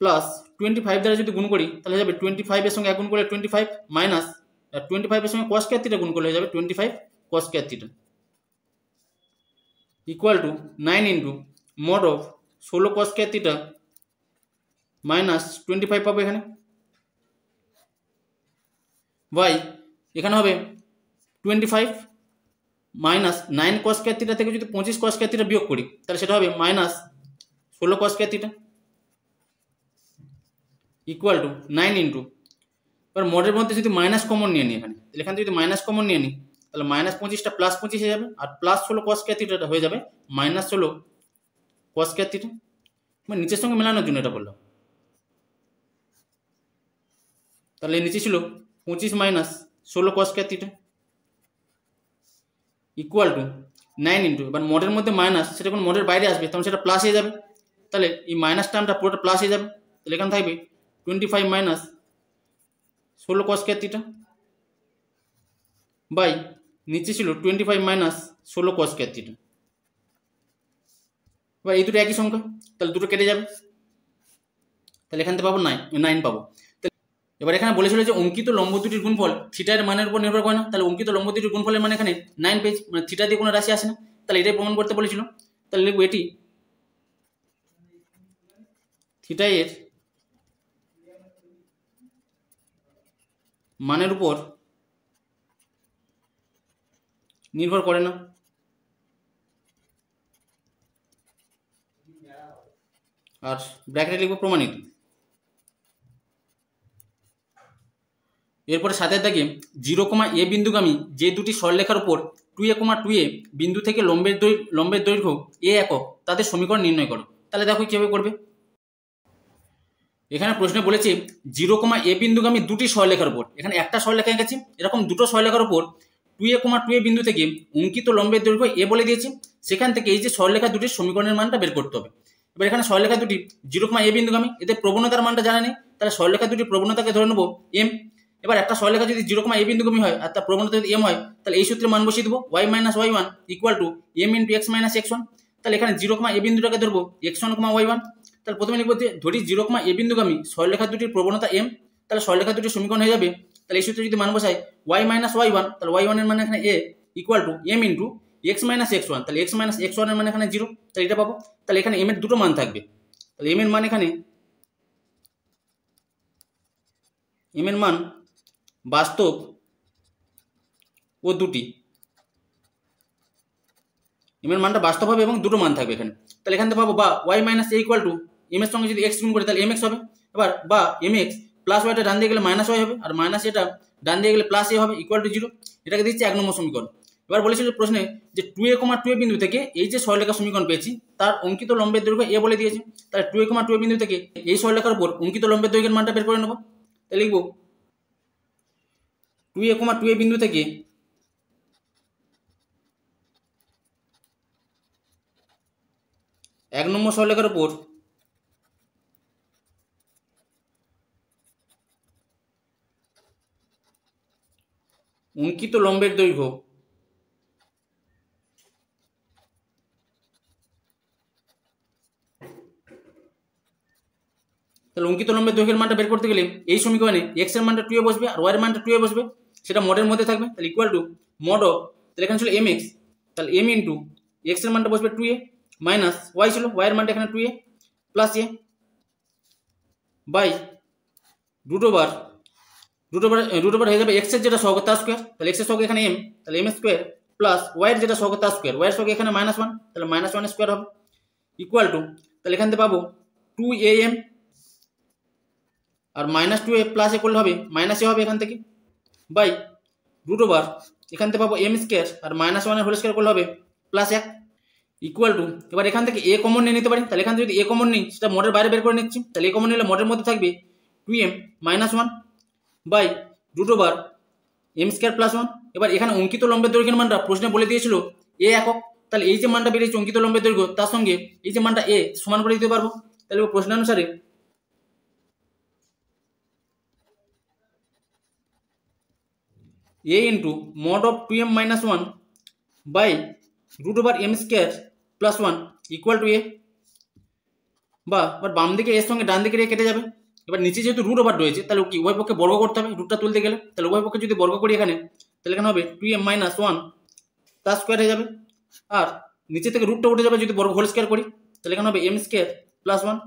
প্লাস 25 দ্বারা যদি গুণ করি তাহলে যাবে 25 এর সঙ্গে 1 গুণ করলে 25 মাইনাস আর 25 এর সঙ্গে cos স্কয়ার থিটা গুণ করলে হয়ে যাবে 25 cos square theta equal to 9 into mod of 16 cos square theta minus 25 পাবো এখানে বাই এখানে হবে 25 মাইনাস 9 cos স্কয়ার থিটা থেকে যদি 25 cos স্কয়ার থিটা বিয়োগ করি তাহলে সেটা হবে minus 16 cos square theta equal to 9 into এবার মডের মধ্যে যদি মাইনাস কমন নিয়ে নিই এখানে তাহলে এখান থেকে যদি মাইনাস কমন নিয়ে নিই তাহলে মাইনাস 25টা প্লাস 25 হয়ে যাবে আর প্লাস 16 cos স্কয়ার থিটাটা হয়ে যাবে মাইনাস 16 cos স্কয়ার থিটা মানে নিচের সঙ্গে মেলানোর জন্য এটা বললাম তাহলে নিচে ছিল 25 minus 16 cos square theta equal to 9 into এবার মডের মধ্যে মাইনাস সেটা যখন মডের বাইরে আসবে তখন সেটা প্লাস হয়ে যাবে তাহলে এই মাইনাস টার্মটা পুরোটা প্লাস হয়ে যাবে তাহলে এখানে থাকবে 25 minus 16 cos square theta by নিচে ছিল 25 মাইনাস 16 cos স্কয়ার থিটা এবার এই দুটো একই সংখ্যা তাহলে দুটো কেটে যাবে তাহলে এখান থেকে পাবো 9 পাবো এবার এখানে বলেছিল যে অঙ্কিত লম্ব দুটির গুণফল থিটার মানের উপর নির্ভর করে না তাহলে অঙ্কিত লম্ব দুটির গুণফলের মানে এখানে 9 পেজ মানে থিটা দিয়ে কোনো রাশি আসে না তাহলে এটাই প্রমাণ করতে বলেছিল তাহলে লিখবো এটি থিটা এর মানের উপর নির্ভর করে না আর ব্র্যাকেটে লিখবো প্রমাণিত এরপরে সাথে থাকে 0, a বিন্দুগামী যে দুটি সরলরেখার উপর 2a, বিন্দু থেকে লম্বের দৈর্ঘ্য a একক তাদের সমীকরণ নির্ণয় করো তাহলে দেখো কিভাবে করবে এখানে প্রশ্নে বলেছে 0, a বিন্দুগামী দুটি সরলরেখার উপর এখানে একটা সরলরেখা এঁকেছি এরকম দুটো সরলরেখার উপর 2a, বিন্দু থেকে অঙ্কিত লম্বের দৈর্ঘ্য a বলে দিয়েছি সেখান থেকে এই যে সরলরেখা দুটির সমীকরণের মানটা বের করতে হবে এবার এখানে সরলরেখা দুটি 0, a বিন্দুগামী এদের প্রবণতার মানটা জানা নেই তাহলে সরলরেখা দুটির প্রবণতাকে ধরে নেবো m এবার একটা সরলরেখা যদি 0, a বিন্দুগামী হয় আর তার প্রবণতা যদি m হয় তাহলে এই সূত্রে মান বসিয়ে দেবো y - y1 equal two m into x - x1 তাহলে এখানে 0, a বিন্দুটাকে ধরবো x1, y1 তাহলে প্রথমে লিখবো যে ধরি 0, a বিন্দুগামী সরলরেখা দুটির প্রবণতা m তাহলে সরলরেখা দুটির সমীকরণ হয়ে যাবে তাহলে এই সূত্রে যদি মান বসাই y - y1 তাহলে y1 এর মান এখানে a equal to m into x - x1 তাহলে x - x1 এর মান এখানে 0 তাহলে এটা পাবো তাহলে এখানে m এর দুটো মান থাকবে তাহলে m এর মান এখানে m এর মান বাস্তব ও দুটি m এর মানটা বাস্তব হবে এবং দুটো মান থাকবে এখানে তাহলে এখান থেকে পাবো বা y - a equal to m এর সঙ্গে যদি x গুণ করি তাহলে mx হবে এবার বা mx প্লাস ওয়াইটা ডান দিয়ে গেলে মাইনাস ওয়াই হবে আর মাইনাস এটা ডান দিয়ে গেলে প্লাস এ হবে ইকুয়াল টু 0 এটাকে দিচ্ছি 1 নম্বর সমীকরণ এবার বলেছিল প্রশ্নে যে 2a, বিন্দু থেকে এই যে সরলরেখা সমীকরণ পেয়েছি তার অঙ্কিত লম্বের দৈর্ঘ্য a বলে দিয়েছে তাহলে 2a, বিন্দু থেকে এই সরলরেখার উপর অঙ্কিত লম্বের দৈর্ঘ্যের মানটা বের করে নেব তাহলে লিখবো 2a, বিন্দু থেকে এক নম্বর সরলরেখার উপর অঙ্কিত লম্বের দৈর্ঘ্য তাহলে অঙ্কিত লম্বের দৈর্ঘ্যের মানটা বের করতে গেলে এই সমীকরণে x এর মানটা 2a বসবে আর y এর মানটা 2a বসবে সেটা মডের মধ্যে থাকবে তাহলে ইকুয়াল টু মড অফ তাহলে এখানে ছিল mx তাহলে m ইন্টু x এর মানটা বসবে 2a মাইনাস y ছিল y এর মানটা এখানে 2a plus a by root over হয়ে যাবে x এর যেটা সহগ তার স্কয়ার তাহলে x এর সহগ এখানে m তাহলে m স্কয়ার প্লাস y এর যেটা সহগ তার স্কয়ার y এর সহগ এখানে -1 তাহলে -1 স্কয়ার হবে ইকুয়াল টু তাহলে এখান থেকে পাবো 2am আর -2a প্লাস এ করলে হবে মাইনাস এ হবে এখান থেকে বাই রুট ওভার এখান থেকে পাবো m স্কয়ার আর -1 এর হোল স্কয়ার করলে হবে +1 ইকুয়াল টু এবার এখান থেকে a কমন নিয়ে নিতে পারি তাহলে এখান থেকে যদি a কমন নিই সেটা মডের বাইরে বের করে নিচ্ছি তাহলে a কমন নিলে মডের মধ্যে থাকবে 2m -1 by root over m square +1 এবার এখানে অঙ্কিত লম্বের দৈর্ঘ্যের মানটা প্রশ্নে বলে দিয়েছিল a একক তাহলে এই যে মানটা বেরিয়েছে অঙ্কিত লম্বের দৈর্ঘ্য তার সঙ্গে এই যে মানটা a সমান করে দিতে পারবো তাহলে প্রশ্নানুসারে a into mod of 2m - 1 by root over m square +1 equal to a বা বাম দিকে এর সঙ্গে ডান দিকে কেটে যাবে এবার নিচে যেহেতু রুট ওভার রয়েছে তাহলে কি উভয় পক্ষে বর্গ করতে হবে রুটটা তুলতে গেলে, তাহলে উভয় পক্ষে যদি বর্গ করি এখানে তাহলে এখানে হবে 2m - 1 তার স্কোয়ার হয়ে যাবে, আর নিচে থেকে রুটটা উঠে যাবে যদি বর্গ হোল স্কোয়ার করি তাহলে এখানে হবে m স্কোয়ার প্লাস 1,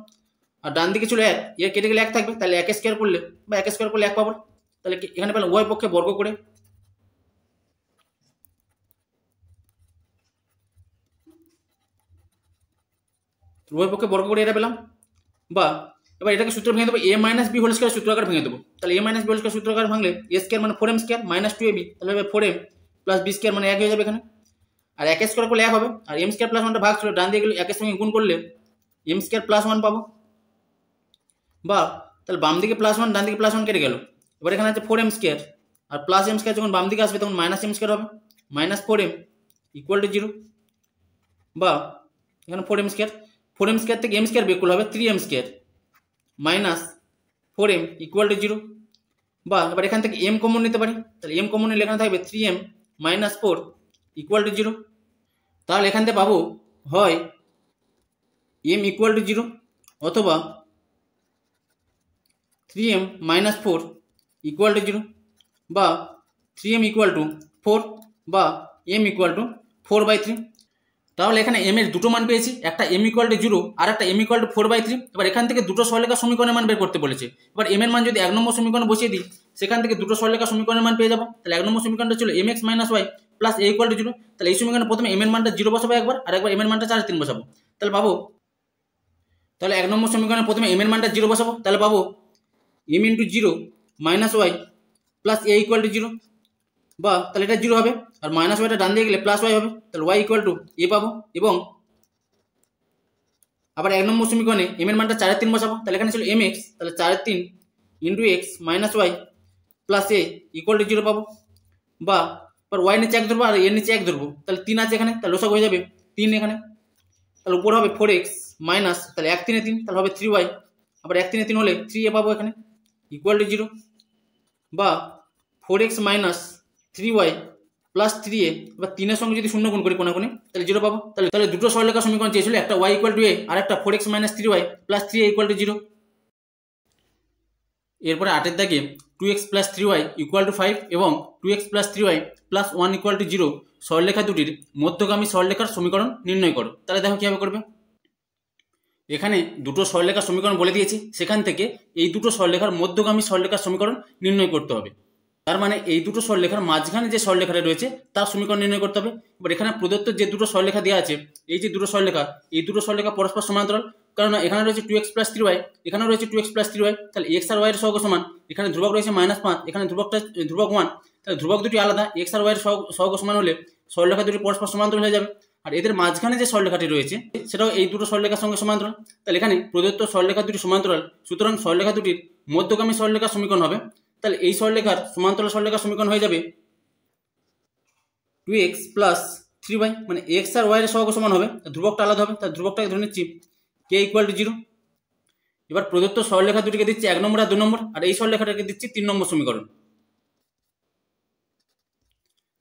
আর ডান দিকে ছিল 1, এর কেটে গেলে 1 থাকবে, তাহলে 1 স্কোয়ার করলে বা 1 স্কোয়ার করলে 1 পাবো, তাহলে এখানে পেলাম উভয় পক্ষে বর্গ করে উভয় পক্ষে বর্গ করে এটা পেলাম। বা এবার এটাকে সূত্র ভেঙে দেবো, a - b হোল স্কোয়ার সূত্র আকার ভেঙে দেবো, তাহলে a - b হোল স্কোয়ার সূত্র আকার ভাঙলে a স্কোয়ার মানে 4m স্কোয়ার মাইনাস 2ab, তাহলে হবে 4m প্লাস b স্কোয়ার মানে 1 হয়ে যাবে এখানে, আর 1 স্কোয়ার করলে 1 হবে, আর m স্কোয়ার প্লাস 1টা ভাগ ছিল ডান দিকে গেলে 1 এর সঙ্গে গুণ করলে m স্কোয়ার প্লাস 1 পাবো, বা তাহলে বাম দিকে প্লাস 1 ডান দিকে প্লাস 1 কেটে গেল, এবার এখানে আছে 4m স্কোয়ার আর প্লাস m স্কোয়ার যখন বাম দিকে আসবে তখন মাইনাস m স্কোয়ার হবে, মাইনাস 4m ইকুয়াল টু 0, বা এখানে 4m স্কোয়ার থেকে m স্কোয়ার বিয়োগ করলে হবে 3m square minus 4m equal to 0, বা এবার এখান থেকে m কমন নিতে পারি, তাহলে m কমন নিলে এখানে থাকবে 3m মাইনাস 4 ইকুয়াল টু 0, তাহলে এখান থেকে পাবো হয় m ইকুয়াল টু 0 অথবা 3m মাইনাস 4 ইকুয়াল টু 0, বা 3m ইকুয়াল টু 4 বা m ইকুয়াল টু 4/3। তাহলে এখানে m এর দুটো মান পেয়েছি, একটা m ইকুয়াল টু 0 আর একটা m ইকুয়াল টু 4/3। এবার এখান থেকে দুটো সরলরেখা সমীকরণের মান বের করতে বলেছে, এবার m এর মান যদি 1 নম্বর সমীকরণে বসিয়ে দিই সেখান থেকে দুটো সরলরেখা সমীকরণের মান পেয়ে যাবো, তাহলে 1 নম্বর সমীকরণটা ছিল mx - y plus a equal to 0, তাহলে এই সমীকরণে প্রথমে m এর মানটা 0 বসাবো একবার, আর একবার m এর মানটা 4/3 বসাবো, তাহলে পাবো, তাহলে 1 নম্বর সমীকরণে প্রথমে m এর মানটা 0 বসাবো, তাহলে পাবো m * 0 - y plus a equal to 0, বা তাহলে এটা 0 হবে, আর মাইনাস ওয়াইটা ডান দিয়ে গেলে প্লাস ওয়াই হবে, তাহলে y ইকুয়াল টু a পাবো, এবং আবার 1 নম্বর সমীকরণে m এর মানটা 4/3 বসাবো, তাহলে এখানে ছিল mx, তাহলে 4/3 * x - y plus a equal to 0 পাবো, বা আবার y নিচে 1 ধরবো আর এর নিচে 1 ধরবো, তাহলে 3 আছে এখানে, তাহলে লসাগু হয়ে যাবে 3 এখানে, তাহলে উপরে হবে 4x মাইনাস তাহলে 1 3 3 তাহলে হবে 3y, আবার 1 3 3 হলে 3a পাবো এখানে ইকুয়াল টু 0, বা 4x minus 3y plus 3a, এবার 3 এর সঙ্গে যদি শূন্য গুণ করি কোনাকুনি তাহলে 0 পাবো, তাহলে দুটো সরলরেখা সমীকরণ চেয়েছিল, একটা y ইকুয়াল টু a আর একটা 4x minus 3y plus 3a equal to 0। এরপরে 8 এর দাগে 2x plus 3y equal to 5 এবং 2x plus 3y plus 1 equal two 0 সরলরেখা দুটির মধ্যগামী সরলরেখার সমীকরণ নির্ণয় করো। তাহলে দেখো কীভাবে করবে, এখানে দুটো সরলরেখার সমীকরণ বলে দিয়েছি, সেখান থেকে এই দুটো সরলরেখার মধ্যগামী সরলরেখার সমীকরণ নির্ণয় করতে হবে, তার মানে এই দুটো সরলরেখার মাঝখানে যে সরলরেখাটা রয়েছে তার সমীকরণ নির্ণয় করতে হবে। এবার এখানে প্রদত্ত যে দুটো সরলরেখা দেওয়া আছে, এই যে দুটো সরলরেখা, এই দুটো সরলরেখা পরস্পর সমান্তরাল, কারণ এখানে রয়েছে 2x প্লাস 3y, এখানেও রয়েছে 2x প্লাস 3y, তাহলে x আর y এর সহগ সমান, এখানে ধ্রুবক রয়েছে -5, এখানে ধ্রুবক 1, তাহলে ধ্রুবক দুটি আলাদা, x আর y এর সহগ সমান হলে সরলরেখা দুটি পরস্পর সমান্তরাল হয়ে যাবে, আর এদের মাঝখানে যে সরলরেখাটি রয়েছে সেটাও এই দুটো সরলরেখার সঙ্গে সমান্তরাল, তাহলে এখানে প্রদত্ত সরলরেখা দুটি সমান্তরাল, সুতরাং সরলরেখা দুটির মধ্যগামী সরলরেখার সমীকরণ হবে, তাহলে এই সরলরেখার সমান্তরাল সরলরেখার সমীকরণ হয়ে যাবে 2x প্লাস 3y, মানে x আর y এর সহগ সমান হবে, ধ্রুবকটা আলাদা হবে, তার ধ্রুবকটাকে ধরে নিচ্ছি k ইকুয়াল টু 0। এবার প্রদত্ত সরলরেখা দুটিকে দিচ্ছি 1 নম্বর আর 2 নম্বর, আর এই সরলরেখাটাকে দিচ্ছি 3 নম্বর সমীকরণ,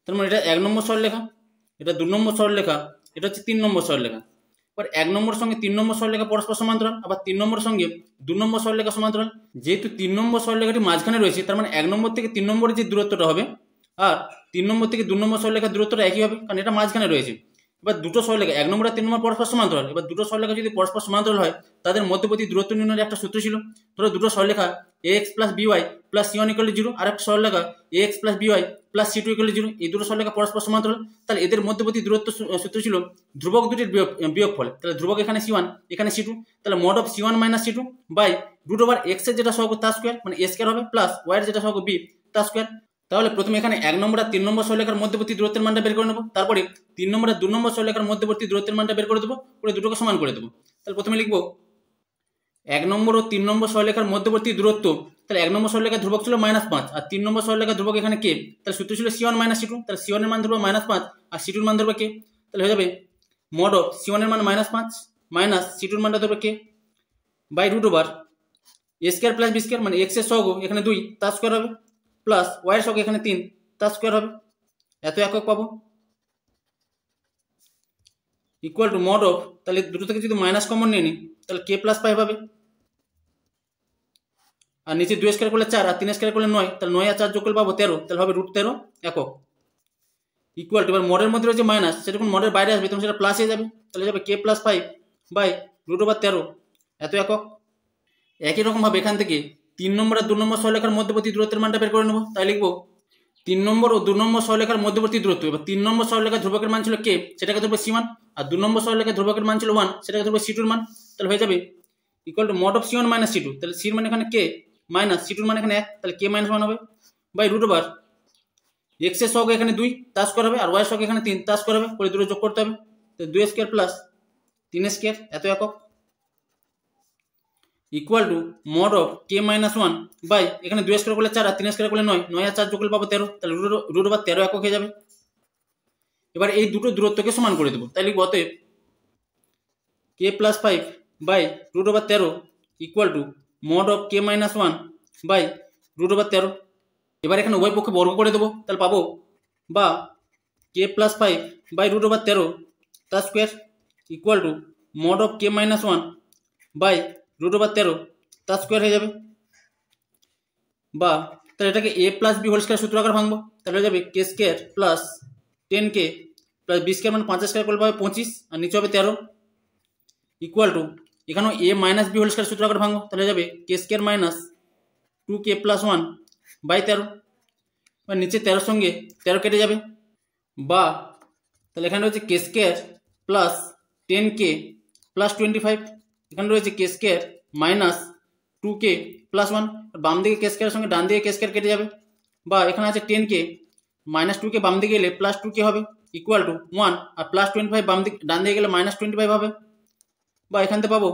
তার মানে এটা 1 নম্বর সরলরেখা, এটা 2 নম্বর সরলরেখা, এটা হচ্ছে 3 নম্বর সরলরেখা। এবার 1 নম্বর সঙ্গে 3 নম্বর সরলরেখা পরস্পর সমান্তরাল, আবার 3 নম্বর সঙ্গে 2 নম্বর সরলরেখা সমান্তরাল, যেহেতু 3 নম্বর সরলরেখাটি মাঝখানে রয়েছে তার মানে 1 নম্বর থেকে 3 নম্বরের যে দূরত্বটা হবে আর 3 নম্বর থেকে 2 নম্বর সরলরেখার দূরত্বটা একই হবে, কারণ এটা মাঝখানে রয়েছে। এবার দুটো সরলরেখা 1 নম্বর আর 3 নম্বর পরস্পর সমান্তরাল, এবার দুটো সরলরেখা যদি পরস্পর সমান্তরাল হয় তাদের মধ্যবর্তী দূরত্ব নির্ণয়ের একটা সূত্র ছিল, ধরো দুটো সরলরেখা ax plus by plus c1 equal to 0 আর একটা সরলরেখা ax plus by plus c2 equal to 0, এই দুটো সরলরেখা পরস্পর সমান্তরাল, তাহলে এদের মধ্যবর্তী দূরত্ব সূত্র ছিল ধ্রুবক দুটির বিয়োগফল, তাহলে ধ্রুবক এখানে c1 এখানে c2, তাহলে mod of c1 minus c2 by root over x এর যেটা সহগ তার স্কোয়ার মানে a স্কোয়ার হবে প্লাস y এর যেটা সহগ b তার স্কোয়ার। তাহলে প্রথমে এখানে 1 নম্বর আর 3 নম্বর সরলরেখার মধ্যবর্তী দূরত্বের মানটা বের করে নেব, তারপরে 3 নম্বর আর 2 নম্বর সরলরেখার মধ্যবর্তী দূরত্বের মানটা বের করে দেবো, করে দুটোকে সমান করে দেবো। তাহলে প্রথমে লিখবো 1 নম্বর ও 3 নম্বর সরলরেখার মধ্যবর্তী দূরত্ব, তাহলে 1 নম্বর সরলরেখার ধ্রুবক ছিল -5 আর 3 নম্বর সরলরেখার ধ্রুবক এখানে k, তাহলে সূত্র ছিল c1 মাইনাস c2, তাহলে c1 এর মান ধরবো -5 আর c2 এর মান ধরবো k, তাহলে হয়ে যাবে মড অফ c1 এর মান -5 মাইনাস c2 এর মানটা ধরবো k by root over a square plus b square, মানে x এর সহগ এখানে 2 তার স্কয়ার হবে প্লাস y এর সহগ এখানে 3 তার স্কয়ার হবে, এত একক পাবো ইকুয়াল টু মড অফ, তাহলে দুটো থেকে যদি মাইনাস কমন নিয়ে নিই তাহলে k প্লাস 5 হবে আর নিচে 2 স্কয়ার করলে 4 আর 3 স্কয়ার করলে 9, তাহলে 9 আর 4 যোগ করলে পাবো 13, তাহলে হবে √13 একক। ইকুয়াল টু, এবার মডের মধ্যে রয়েছে মাইনাস, সেটা যখন মডের বাইরে আসবে তখন সেটা প্লাস হয়ে যাবে, তাহলে যাবে k + 5 বাই √13 এত একক। একই রকমভাবে এখান থেকে 3 নম্বর আর 2 নম্বর সরলরেখার মধ্যবর্তী দূরত্বের মানটা বের করে নেব। তাই লিখবো 3 নম্বর ও 2 নম্বর সরলরেখার মধ্যবর্তী দূরত্ব। এবার 3 নম্বর সরলরেখার ধ্রুবকের মান ছিল k, সেটাকে ধরবো c1, আর 2 নম্বর সরলরেখার ধ্রুবকের মান ছিল 1, সেটাকে ধরবো c2 এর মান। তাহলে হয়ে যাবে equal to mod of c1 - c2, তাহলে c এর মান এখানে k মাইনাস c2 এর মান এখানে 1, তাহলে k - 1 হবে বাই √, x এর সহগ এখানে 2 তার স্কয়ার হবে, আর y এর সহগ এখানে 3 তার স্কয়ার হবে, করে দুটো যোগ করতে হবে, তো 2 স্কয়ার প্লাস 3 স্কয়ার এত একক equal to mod of k - 1 by এখানে 2 স্কয়ার করলে 4 আর 3 স্কয়ার করলে 9, 9 আর 4 যোগ করলে পাবো 13, তাহলে √13 একক হয়ে যাবে। এবার এই দুটো দূরত্বকে সমান করে দেবো, তাই লিখব অতএব k + 5 by √13 equal to mod of k - 1 by √13। এবার এখানে উভয় পক্ষে বর্গ করে দেবো, তাহলে পাবো বা k + 5 বাই √13 তার square equal to mod of k - 1 by √13 তার স্কয়ার হয়ে যাবে, বা তাহলে এটাকে a + b হোল স্কয়ার সূত্র আকার ভাঙবো, তাহলে হয়ে যাবে k square plus 10k plus b square মানে 5 স্কয়ার করলে পাবে 25 আর নিচে হবে 13 ইকুয়াল টু এখানেও a - b হোল স্কয়ার সূত্র আকার ভাঙবো, তাহলে হয়ে যাবে k square minus 2k + 1 by 13, এবার নিচে 13 সঙ্গে 13 কেটে যাবে, বা তাহলে এখানে রয়েছে k square plus 10k plus 25, এখানে রয়েছে k square minus 2k plus 1, বাম দিকে k স্কয়ারের সঙ্গে ডান দিকে k স্কয়ার কেটে যাবে, বা এখানে আছে 10k মাইনাস 2k বাম দিকে গেলে প্লাস 2k হবে ইকুয়াল টু 1, আর প্লাস 25 বাম দিকে ডান দিকে গেলে মাইনাস 25 হবে, বা এখান থেকে পাবো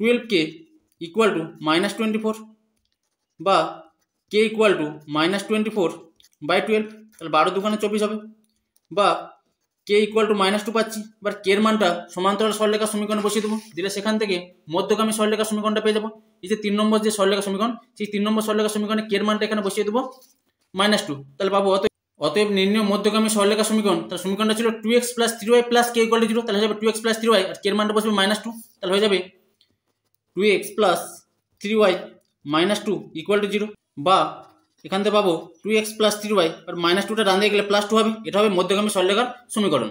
12k ইকুয়াল টু মাইনাস 24, বা k equal to minus 24 by 12, তাহলে 12 দুগুণে 24 হবে, বা k ইকুয়াল টু -2 পাচ্ছি। এবার k এর মানটা সমান্তরাল সরলরেখার সমীকরণে বসিয়ে দেবো, দিলে সেখান থেকে মধ্যগামী সরলরেখার সমীকরণটা পেয়ে যাবো। এই যে 3 নম্বর যে সরলরেখার সমীকরণ, সেই 3 নম্বর সরলরেখার সমীকরণে k এর মানটা এখানে বসিয়ে দেবো -2, তাহলে পাবো অতএব নির্ণয় মধ্যগামী সরলরেখার সমীকরণ। তার সমীকরণটা ছিল 2x + 3y + k = 0, তাহলে হয়ে যাবে 2x + 3y, আর k এর মানটা বসবে -2, তাহলে হয়ে যাবে 2x + 3y - 2 = 0, বা এখান থেকে পাবো 2x + 3y আর -2টা ডান দিকে গেলে +2 হবে, এটা হবে মধ্যগামী সরলরেখার সমীকরণ।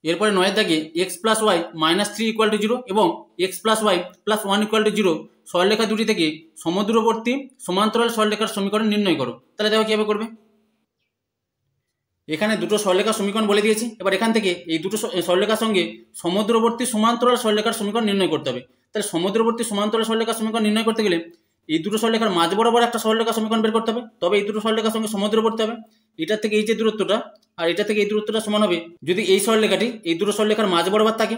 এরপরে 9 দাগে x + y - 3 = 0 এবং x + y + 1 = 0 সরলরেখা দুটি থেকে সমদূরবর্তী সমান্তরাল সরলরেখার সমীকরণ নির্ণয় করো। তাহলে দেখো কিভাবে করবে। এখানে দুটো সরলরেখার সমীকরণ বলে দিয়েছি, এবার এখান থেকে এই দুটো সরলরেখার সঙ্গে সমদূরবর্তী সমান্তরাল সরলরেখার সমীকরণ নির্ণয় করতে হবে। তাহলে সমদূরবর্তী সমান্তরাল সরলরেখার সমীকরণ নির্ণয় করতে গেলে এই দুটো সরলরেখার মাঝ বরাবর একটা সরলরেখার সমীকরণ বের করতে হবে, তবে এই দুটো সরলরেখার সঙ্গে সমদূরবর্তী হবে। এটার থেকে এই যে দূরত্বটা আর এটা থেকে এই দূরত্বটা সমান হবে যদি এই সরলরেখাটি এই দুটো সরলরেখার মাঝ বরাবর থাকে।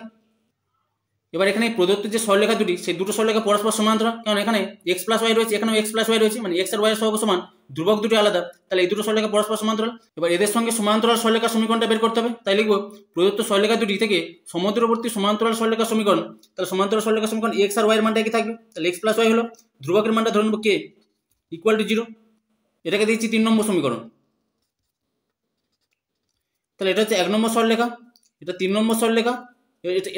এবার এখানে প্রদত্ত যে সরলরেখা দুটি, সেই দুটো সরলরেখা পরস্পর সমান্তরাল, কারণ এখানে x + y রয়েছে, এখানেও x + y রয়েছে, মানে x আর y এর সহগ সমান, ধ্রুবক দুটি আলাদা, তাহলে এই দুটো সরলরেখা পরস্পর সমান্তরাল। এবার এদের সঙ্গে সমান্তরাল সরলরেখার সমীকরণটা বের করতে হবে, তাই লিখব প্রদত্ত সরলরেখা দুটি থেকে সমদূরবর্তী সমান্তরাল সরলরেখার সমীকরণ। তাহলে সমান্তরাল সরলরেখার সমীকরণ x আর y এর মানটা একই থাকবে, তাহলে x + y হলো, ধ্রুবকের মানটা ধরে নেব k = 0, এটাকে দিচ্ছি 3 নম্বর সমীকরণ। তাহলে এটা হচ্ছে 1 নম্বর সরলরেখা, এটা 3 নম্বর সরলরেখা,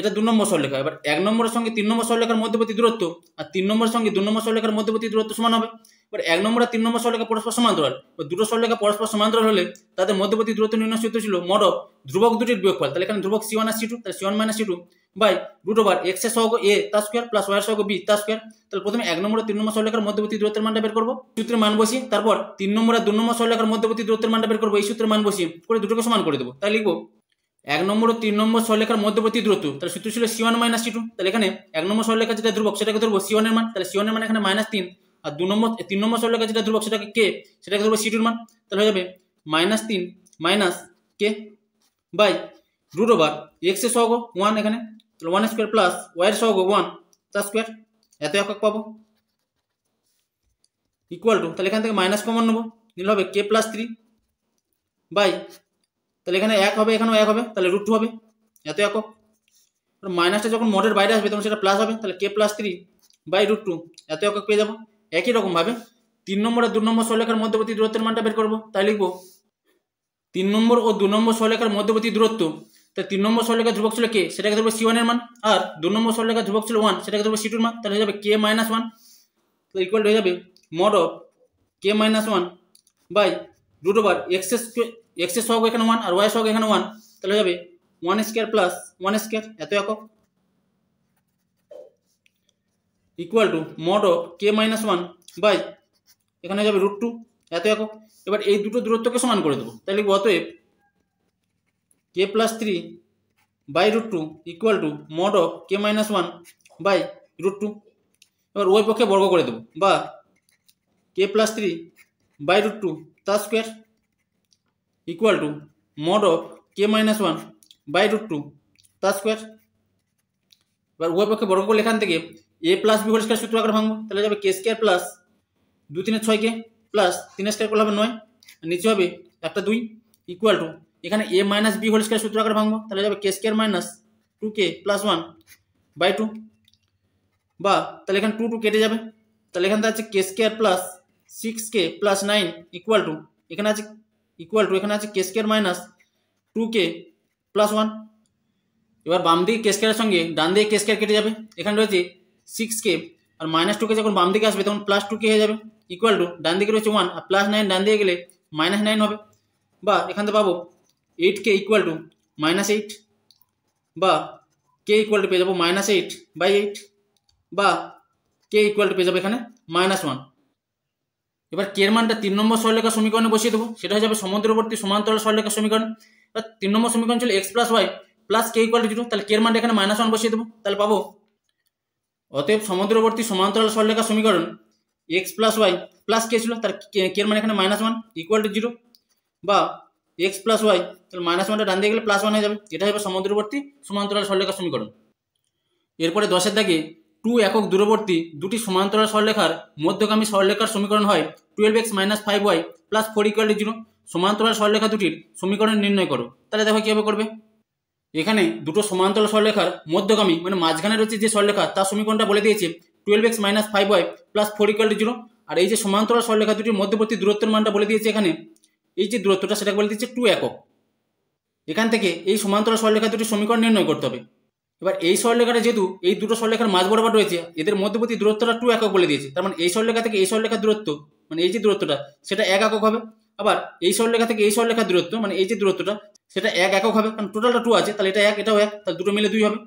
এটা 2 নম্বর সরলরেখা। এবার 1 নম্বরের সঙ্গে 3 নম্বর সরলরেখার মধ্যবর্তী দূরত্ব আর 3 নম্বরের সঙ্গে 2 নম্বর সরলরেখার মধ্যবর্তী দূরত্ব সমান হবে। এবার 1 নম্বর আর 3 নম্বর সরলরেখা পরস্পর সমান্তরাল, এবার দুটো সরলরেখা পরস্পর সমান্তরাল হলে তাদের মধ্যবর্তী দূরত্ব নির্ণয় সূত্র ছিল মড অফ ধ্রুবক দুটির বিয়োগফল। তাহলে এখানে ধ্রুবক c1 আর c2, তাহলে c1 - c2 বাই √, x এর সহগ a তার স্কয়ার প্লাস y এর সহগ b তার স্কয়ার। তাহলে প্রথমে 1 নম্বর আর 3 নম্বর সরলরেখার মধ্যবর্তী দূরত্বের মানটা বের করব, সূত্রের মান বসিয়ে, তারপর 3 নম্বর আর 2 নম্বর সরলরেখার মধ্যবর্তী দূরত্বের মানটা বের করব, এই সূত্রের মান বসিয়ে করে দুটোকে সমান করে দেবো। তাই লিখব 1 নম্বর ও 3 নম্বর সরলরেখার মধ্যবর্তী দূরত্ব, তাহলে সূত্র ছিল c1 - c2, তাহলে এখানে 1 নম্বর সরলরেখা যেটা ধ্রুবক সেটাকে ধরবো c1 এর মান, তাহলে c1 এর মান এখানে -3, আর 3 নম্বর সরলরেখা যেটা ধ্রুবক সেটাকে k, সেটাকে ধরবো c2 এর মান, তাহলে হয়ে যাবে -3 - k বাই √, x এর সহগ 1 এখানে, তাহলে 1 স্কয়ার প্লাস y এর সহগ 1 তার স্কয়ার, এত একক পাবো ইকুয়াল টু, তাহলে এখান থেকে মাইনাস কমন নেবো, নিলে হবে k + 3 বাই, তাহলে এখানে 1 হবে, এখানেও 1 হবে, তাহলে √2 হবে, এত একক। মাইনাসটা যখন মডের বাইরে আসবে তখন সেটা প্লাস হবে, তাহলে k + 3 বাই √2 এত একক পেয়ে যাবো। একই রকমভাবে 3 নম্বর আর 2 নম্বর সরলরেখার মধ্যবর্তী দূরত্বের মানটা বের করবো, তাই লিখবো 3 নম্বর ও 2 নম্বর সরলরেখার মধ্যবর্তী দূরত্ব, তাই 3 নম্বর সরলরেখার ধ্রুবক ছিল k, সেটাকে ধরবো c1 এর মান, আর 2 নম্বর সরলরেখার ধ্রুবক ছিল 1, সেটাকে ধরবো c2 এর মান, তাহলে হয়ে যাবে k - 1, তাহলে ইকুয়াল হয়ে যাবে mod of K minus one by root over এক্সের সহগ এখানে ওয়ান আর ওয়াই সহগ এখানে ওয়ান, তাহলে যাবে one square plus one square এত একক equal to mod of K minus one by এখানে যাবে রুট টু এত একক। এবার এই দুটো দূরত্বকে সমান করে দেবো, তাহলে লিখবো অতএব k plus three by root two equal to mod of K minus one by root two. এবার ওই পক্ষে বর্গ করে দেবো, বা k plus three by root two তার square equal to mod of K minus one by root two তার square. এবার ওই পক্ষে বর্গ করলে এখান থেকে a plus b whole square সূত্র আকারে ভাঙবো, তাহলে যাবে কে স্কোয়ার প্লাস দু তিনে ছয়কে প্লাস তিন স্কোয়ার করলে হবে নয়, নিচে হবে একটা দুই ইকুয়াল টু এখানে a minus b whole square সূত্র আকারে ভাঙবো, তাহলে যাবে k square minus two k plus one by two, বা তাহলে এখানে টু টু কেটে যাবে, তাহলে এখানে আছে k square plus six k plus nine equal to এখানে আছে এখানে আছে k square minus two k plus one. এবার বাম দিকে কে স্কোয়ারের সঙ্গে ডান দিকে কে স্কোয়ার কেটে যাবে, এখানে রয়েছে সিক্স কে আর মাইনাস টু কে যখন বাম দিকে আসবে তখন প্লাস টু কে হয়ে যাবে ইকুয়াল টু ডান দিকে রয়েছে ওয়ান আর প্লাস নাইন ডান দিকে গেলে মাইনাস নাইন হবে, বা এখান থেকে পাবো eight K equal to minus eight, বা কে ইকুয়াল টু পেয়ে যাবো মাইনাস এইট বাই এইট, বা কে ইকুয়াল টু পেয়ে যাবে এখানে মাইনাস ওয়ান। এবার কে এর মানটা 3 নম্বর সরলরেখা সমীকরণে বসিয়ে দেবো, সেটা হয়ে যাবে সমুদ্রবর্তী সমান্তরাল সরলরেখা সমীকরণ। এবার 3 নম্বর সমীকরণ ছিল X plus Y plus K equal to zero, তাহলে কে এর মানটা এখানে মাইনাস ওয়ান বসিয়ে দেবো, তাহলে পাবো অতএব সমুদ্রবর্তী সমান্তরাল সরলরেখা সমীকরণ এক্স প্লাস ওয়াই প্লাস কে ছিল তার কে এর মান এখানে minus one equal to zero, বা এক্স প্লাস ওয়াই তাহলে মাইনাস ওয়ানটা ডান দিয়ে গেলে প্লাস ওয়ান হয়ে যাবে, এটা হবে সমুদ্রবর্তী সমান্তরাল সরলরেখা সমীকরণ। এরপরে 10-এর দাগে 2 একক দূরবর্তী দুটি সমান্তরাল সরলরেখার মধ্যগামী সরলরেখার সমীকরণ হয় 12x minus 5y plus 4 equal to 0। সমান্তরাল সরলরেখা দুটির সমীকরণ নির্ণয় করো, তাহলে দেখো কীভাবে করবে। এখানে দুটো সমান্তরাল সরলরেখার মধ্যগামী মানে মাঝখানে রয়েছে যে সরলরেখা তার সমীকরণটা বলে দিয়েছে 12x minus 5y plus 4 equal to 0, আর এই যে সমান্তরাল সরলরেখা দুটির মধ্যবর্তী দূরত্বের মানটা বলে দিয়েছে এখানে এই যে দূরত্বটা সেটা বলে দিয়েছে 2 একক। এখান থেকে এই সমান্তরাল সরলরেখা দুটির সমীকরণ নির্ণয় করতে হবে। এবার এই সরলরেখাটা যেহেতু এই দুটো সরলরেখার মাঝ বরাবর রয়েছে এদের মধ্যবর্তী দূরত্বটা 2 একক বলে দিয়েছে, তার মানে এই সরলরেখা থেকে এই সরলরেখার দূরত্ব মানে এই যে দূরত্বটা সেটা 1 একক হবে, আবার এই সরলরেখা থেকে এই সরলরেখার দূরত্ব মানে এই যে দূরত্বটা সেটা 1 একক হবে, কারণ টোটালটা 2 আছে তাহলে এটা 1 এটাও 1, তাহলে দুটো মিলে 2 হবে।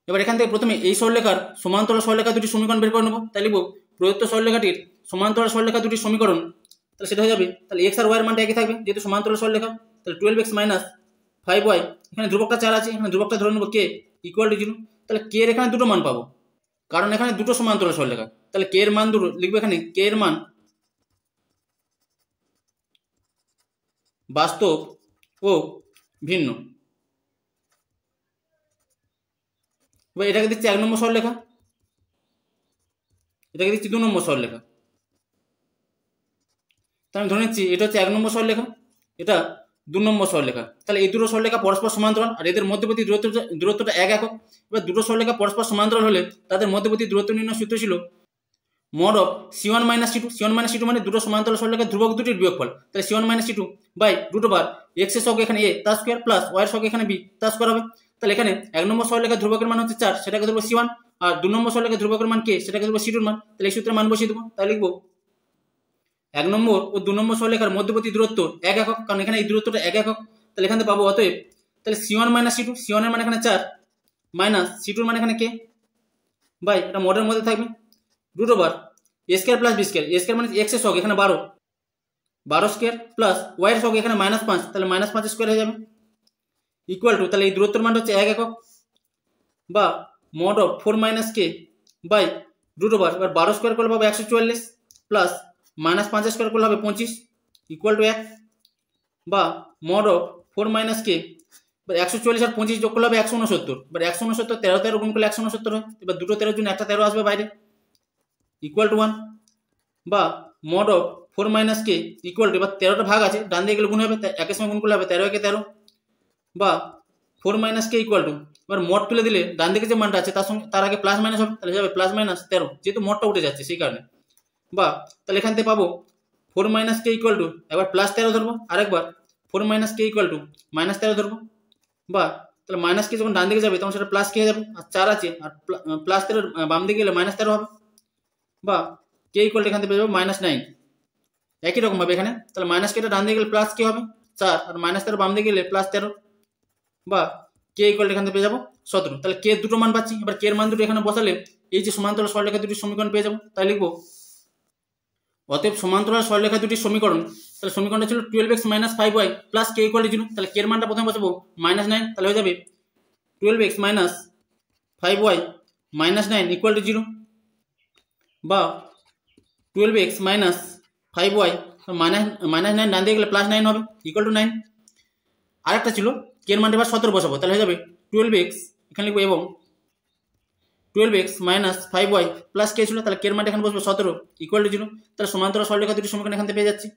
এবার এখান থেকে প্রথমে এই সরলরেখার সমান্তরাল সরলরেখা দুটি সমীকরণ বের করে নেবো, তাই লিখব প্রদত্ত সরলরেখাটির সমান্তরাল সরলরেখা দুটি সমীকরণ, তাহলে সেটা হয়ে যাবে তাহলে এক্স আর ওয়াই এর মানটা একই থাকবে যেহেতু সমান্তরাল সরলরেখা, তাহলে 12x মাইনাস 5y এখানে ধ্রুবকটা 4 আছে এখানে ধ্রুবকটা ধরে নেবো কে ইকুয়াল টু 0, তাহলে কে এর এখানে দুটো মান পাবো কারণ এখানে দুটো সমান্তরাল সরলরেখা, তাহলে কে এর মান দুটো লিখবো এখানে কে এর মান বাস্তব ও ভিন্ন। এবার এটাকে দিচ্ছি 1 নম্বর সরলরেখা, এটাকে দিচ্ছি 2 নম্বর সরলরেখা, তাহলে আমি ধরে নিচ্ছি এটা হচ্ছে 1 নম্বর সরলরেখা এটা 2 নম্বর সরলরেখা, তাহলে এই দুটো সরলরেখা পরস্পর সমান্তরাল আর এদের মধ্যবর্তী দূরত্বটা 1 একক। এবার দুটো সরলরেখা পরস্পর সমান্তরাল হলে তাদের মধ্যবর্তী দূরত্ব নির্ণয় সূত্র ছিল mod of c1 minus c2, c1 minus c2 মানে দুটো সমান্তরাল সরলরেখার ধ্রুবক দুটির বিয়োগফল, তাহলে c1 minus c2 by root over x এর সহগ এখানে a তার স্কয়ার প্লাস y এর সহগ এখানে b তার স্কয়ার হবে। তাহলে এখানে 1 নম্বর সরলরেখার ধ্রুবকের মান হচ্ছে 4 সেটাকে ধরবো c1, আর 2 নম্বর সরলরেখার ধ্রুবকের মান k সেটাকে ধরবো c2 এর মান, তাহলে এই সূত্রে মান বসিয়ে দেবো, তাহলে লিখবো 1 নম্বর ও 2 নম্বর সরলরেখার মধ্যবর্তী দূরত্ব 1 একক, কারণ এখানে এই দূরত্বটা 1 একক, তাহলে এখান থেকে পাবো অতএব তাহলে c1 মাইনাস c2, c1 এর মান এখানে 4 মাইনাস c2 এর মান এখানে k বাই এটা মডের মধ্যে থাকবে root over a square plus b square, a square মানে x এর সহগ এখানে 12 স্কয়ার প্লাস y এর সহগ এখানে -5 তাহলে -5 স্কয়ার হয়ে যাবে ইকুয়াল টু তাহলে এই দূরত্বের মান হচ্ছে 1 একক, বা mod of 4 minus k by root over এবার 12 স্কয়ার করলে পাবো 144 প্লাস -5 স্কয়ার করলে হবে 25 ইকুয়াল টু 1, বা মড অফ 4 মাইনাস k এবার 144 আর 25 যোগ করলে হবে 169, এবার 169 13 13 গুণ করলে 169 হয়, এবার দুটো 13 জন্য একটা 13 আসবে বাইরে ইকুয়াল টু 1, বা mod of 4 minus k equal two এবার 13টা ভাগ আছে ডান দিকে গেলে গুণ হবে একের সঙ্গে গুণ করলে হবে 13 একে 13, বা 4 মাইনাস k ইকুয়াল টু এবার মড তুলে দিলে ডান দিকে যে মানটা আছে তার সঙ্গে তার আগে প্লাস মাইনাস হবে তাহলে যাবে প্লাস মাইনাস 13 যেহেতু মডটা উঠে যাচ্ছে সেই কারণে, বা তাহলে এখান থেকে পাবো 4 মাইনাস k ইকুয়াল টু এবার প্লাস 13 ধরবো আরেকবার 4 minus k equal to minus 13 ধরবো, বা তাহলে মাইনাস k যখন ডান দিকে যাবে তখন সেটা প্লাস k হয়ে যাবে আর 4 আছে আর প্লাস 13 বাম দিকে গেলে -13 হবে, বা কে ইকুয়াল এখান থেকে পেয়ে যাবো -9। একই রকম ভাবে এখানে তাহলে মাইনাস কেটা ডান দিকে গেলে প্লাস কি হবে 4 আর -13 বাম দিকে গেলে +13 বা কে ইকুয়াল এখান থেকে পেয়ে যাবো 17। তাহলে কে দুটো মান পাচ্ছি, এবার কে এর মান দুটো এখানে বসালে এই যে সমান্তরাল সরলরেখা দুটির সমীকরণ পেয়ে যাবো। তাই লিখবো অতএব সমান্তরাল সরলরেখা দুটির সমীকরণ, তাহলে সমীকরণটা ছিল 12x - 5y plus K equal 0। তাহলে কে এর মানটা প্রথমে বসাবো -9, তাহলে হয়ে যাবে 12x - 5y -9 ইকুয়াল টু 0 বা 12x - 5y -9 ডান দিকে গেলে +9 হবে ইকুয়াল টু 9। আরেকটা ছিল কে এর মানটা এবার 17 বসাবো, তাহলে হয়ে যাবে 12x এখানে লিখবো এবং 12x - 5y প্লাস কে ছিল, তাহলে কে এর মানটা এখানে বসবে 17 ইকুয়াল টু 0। তাহলে সমান্তরাল সরলরেখা দুটি সমীকরণ এখান থেকে পেয়ে যাচ্ছি।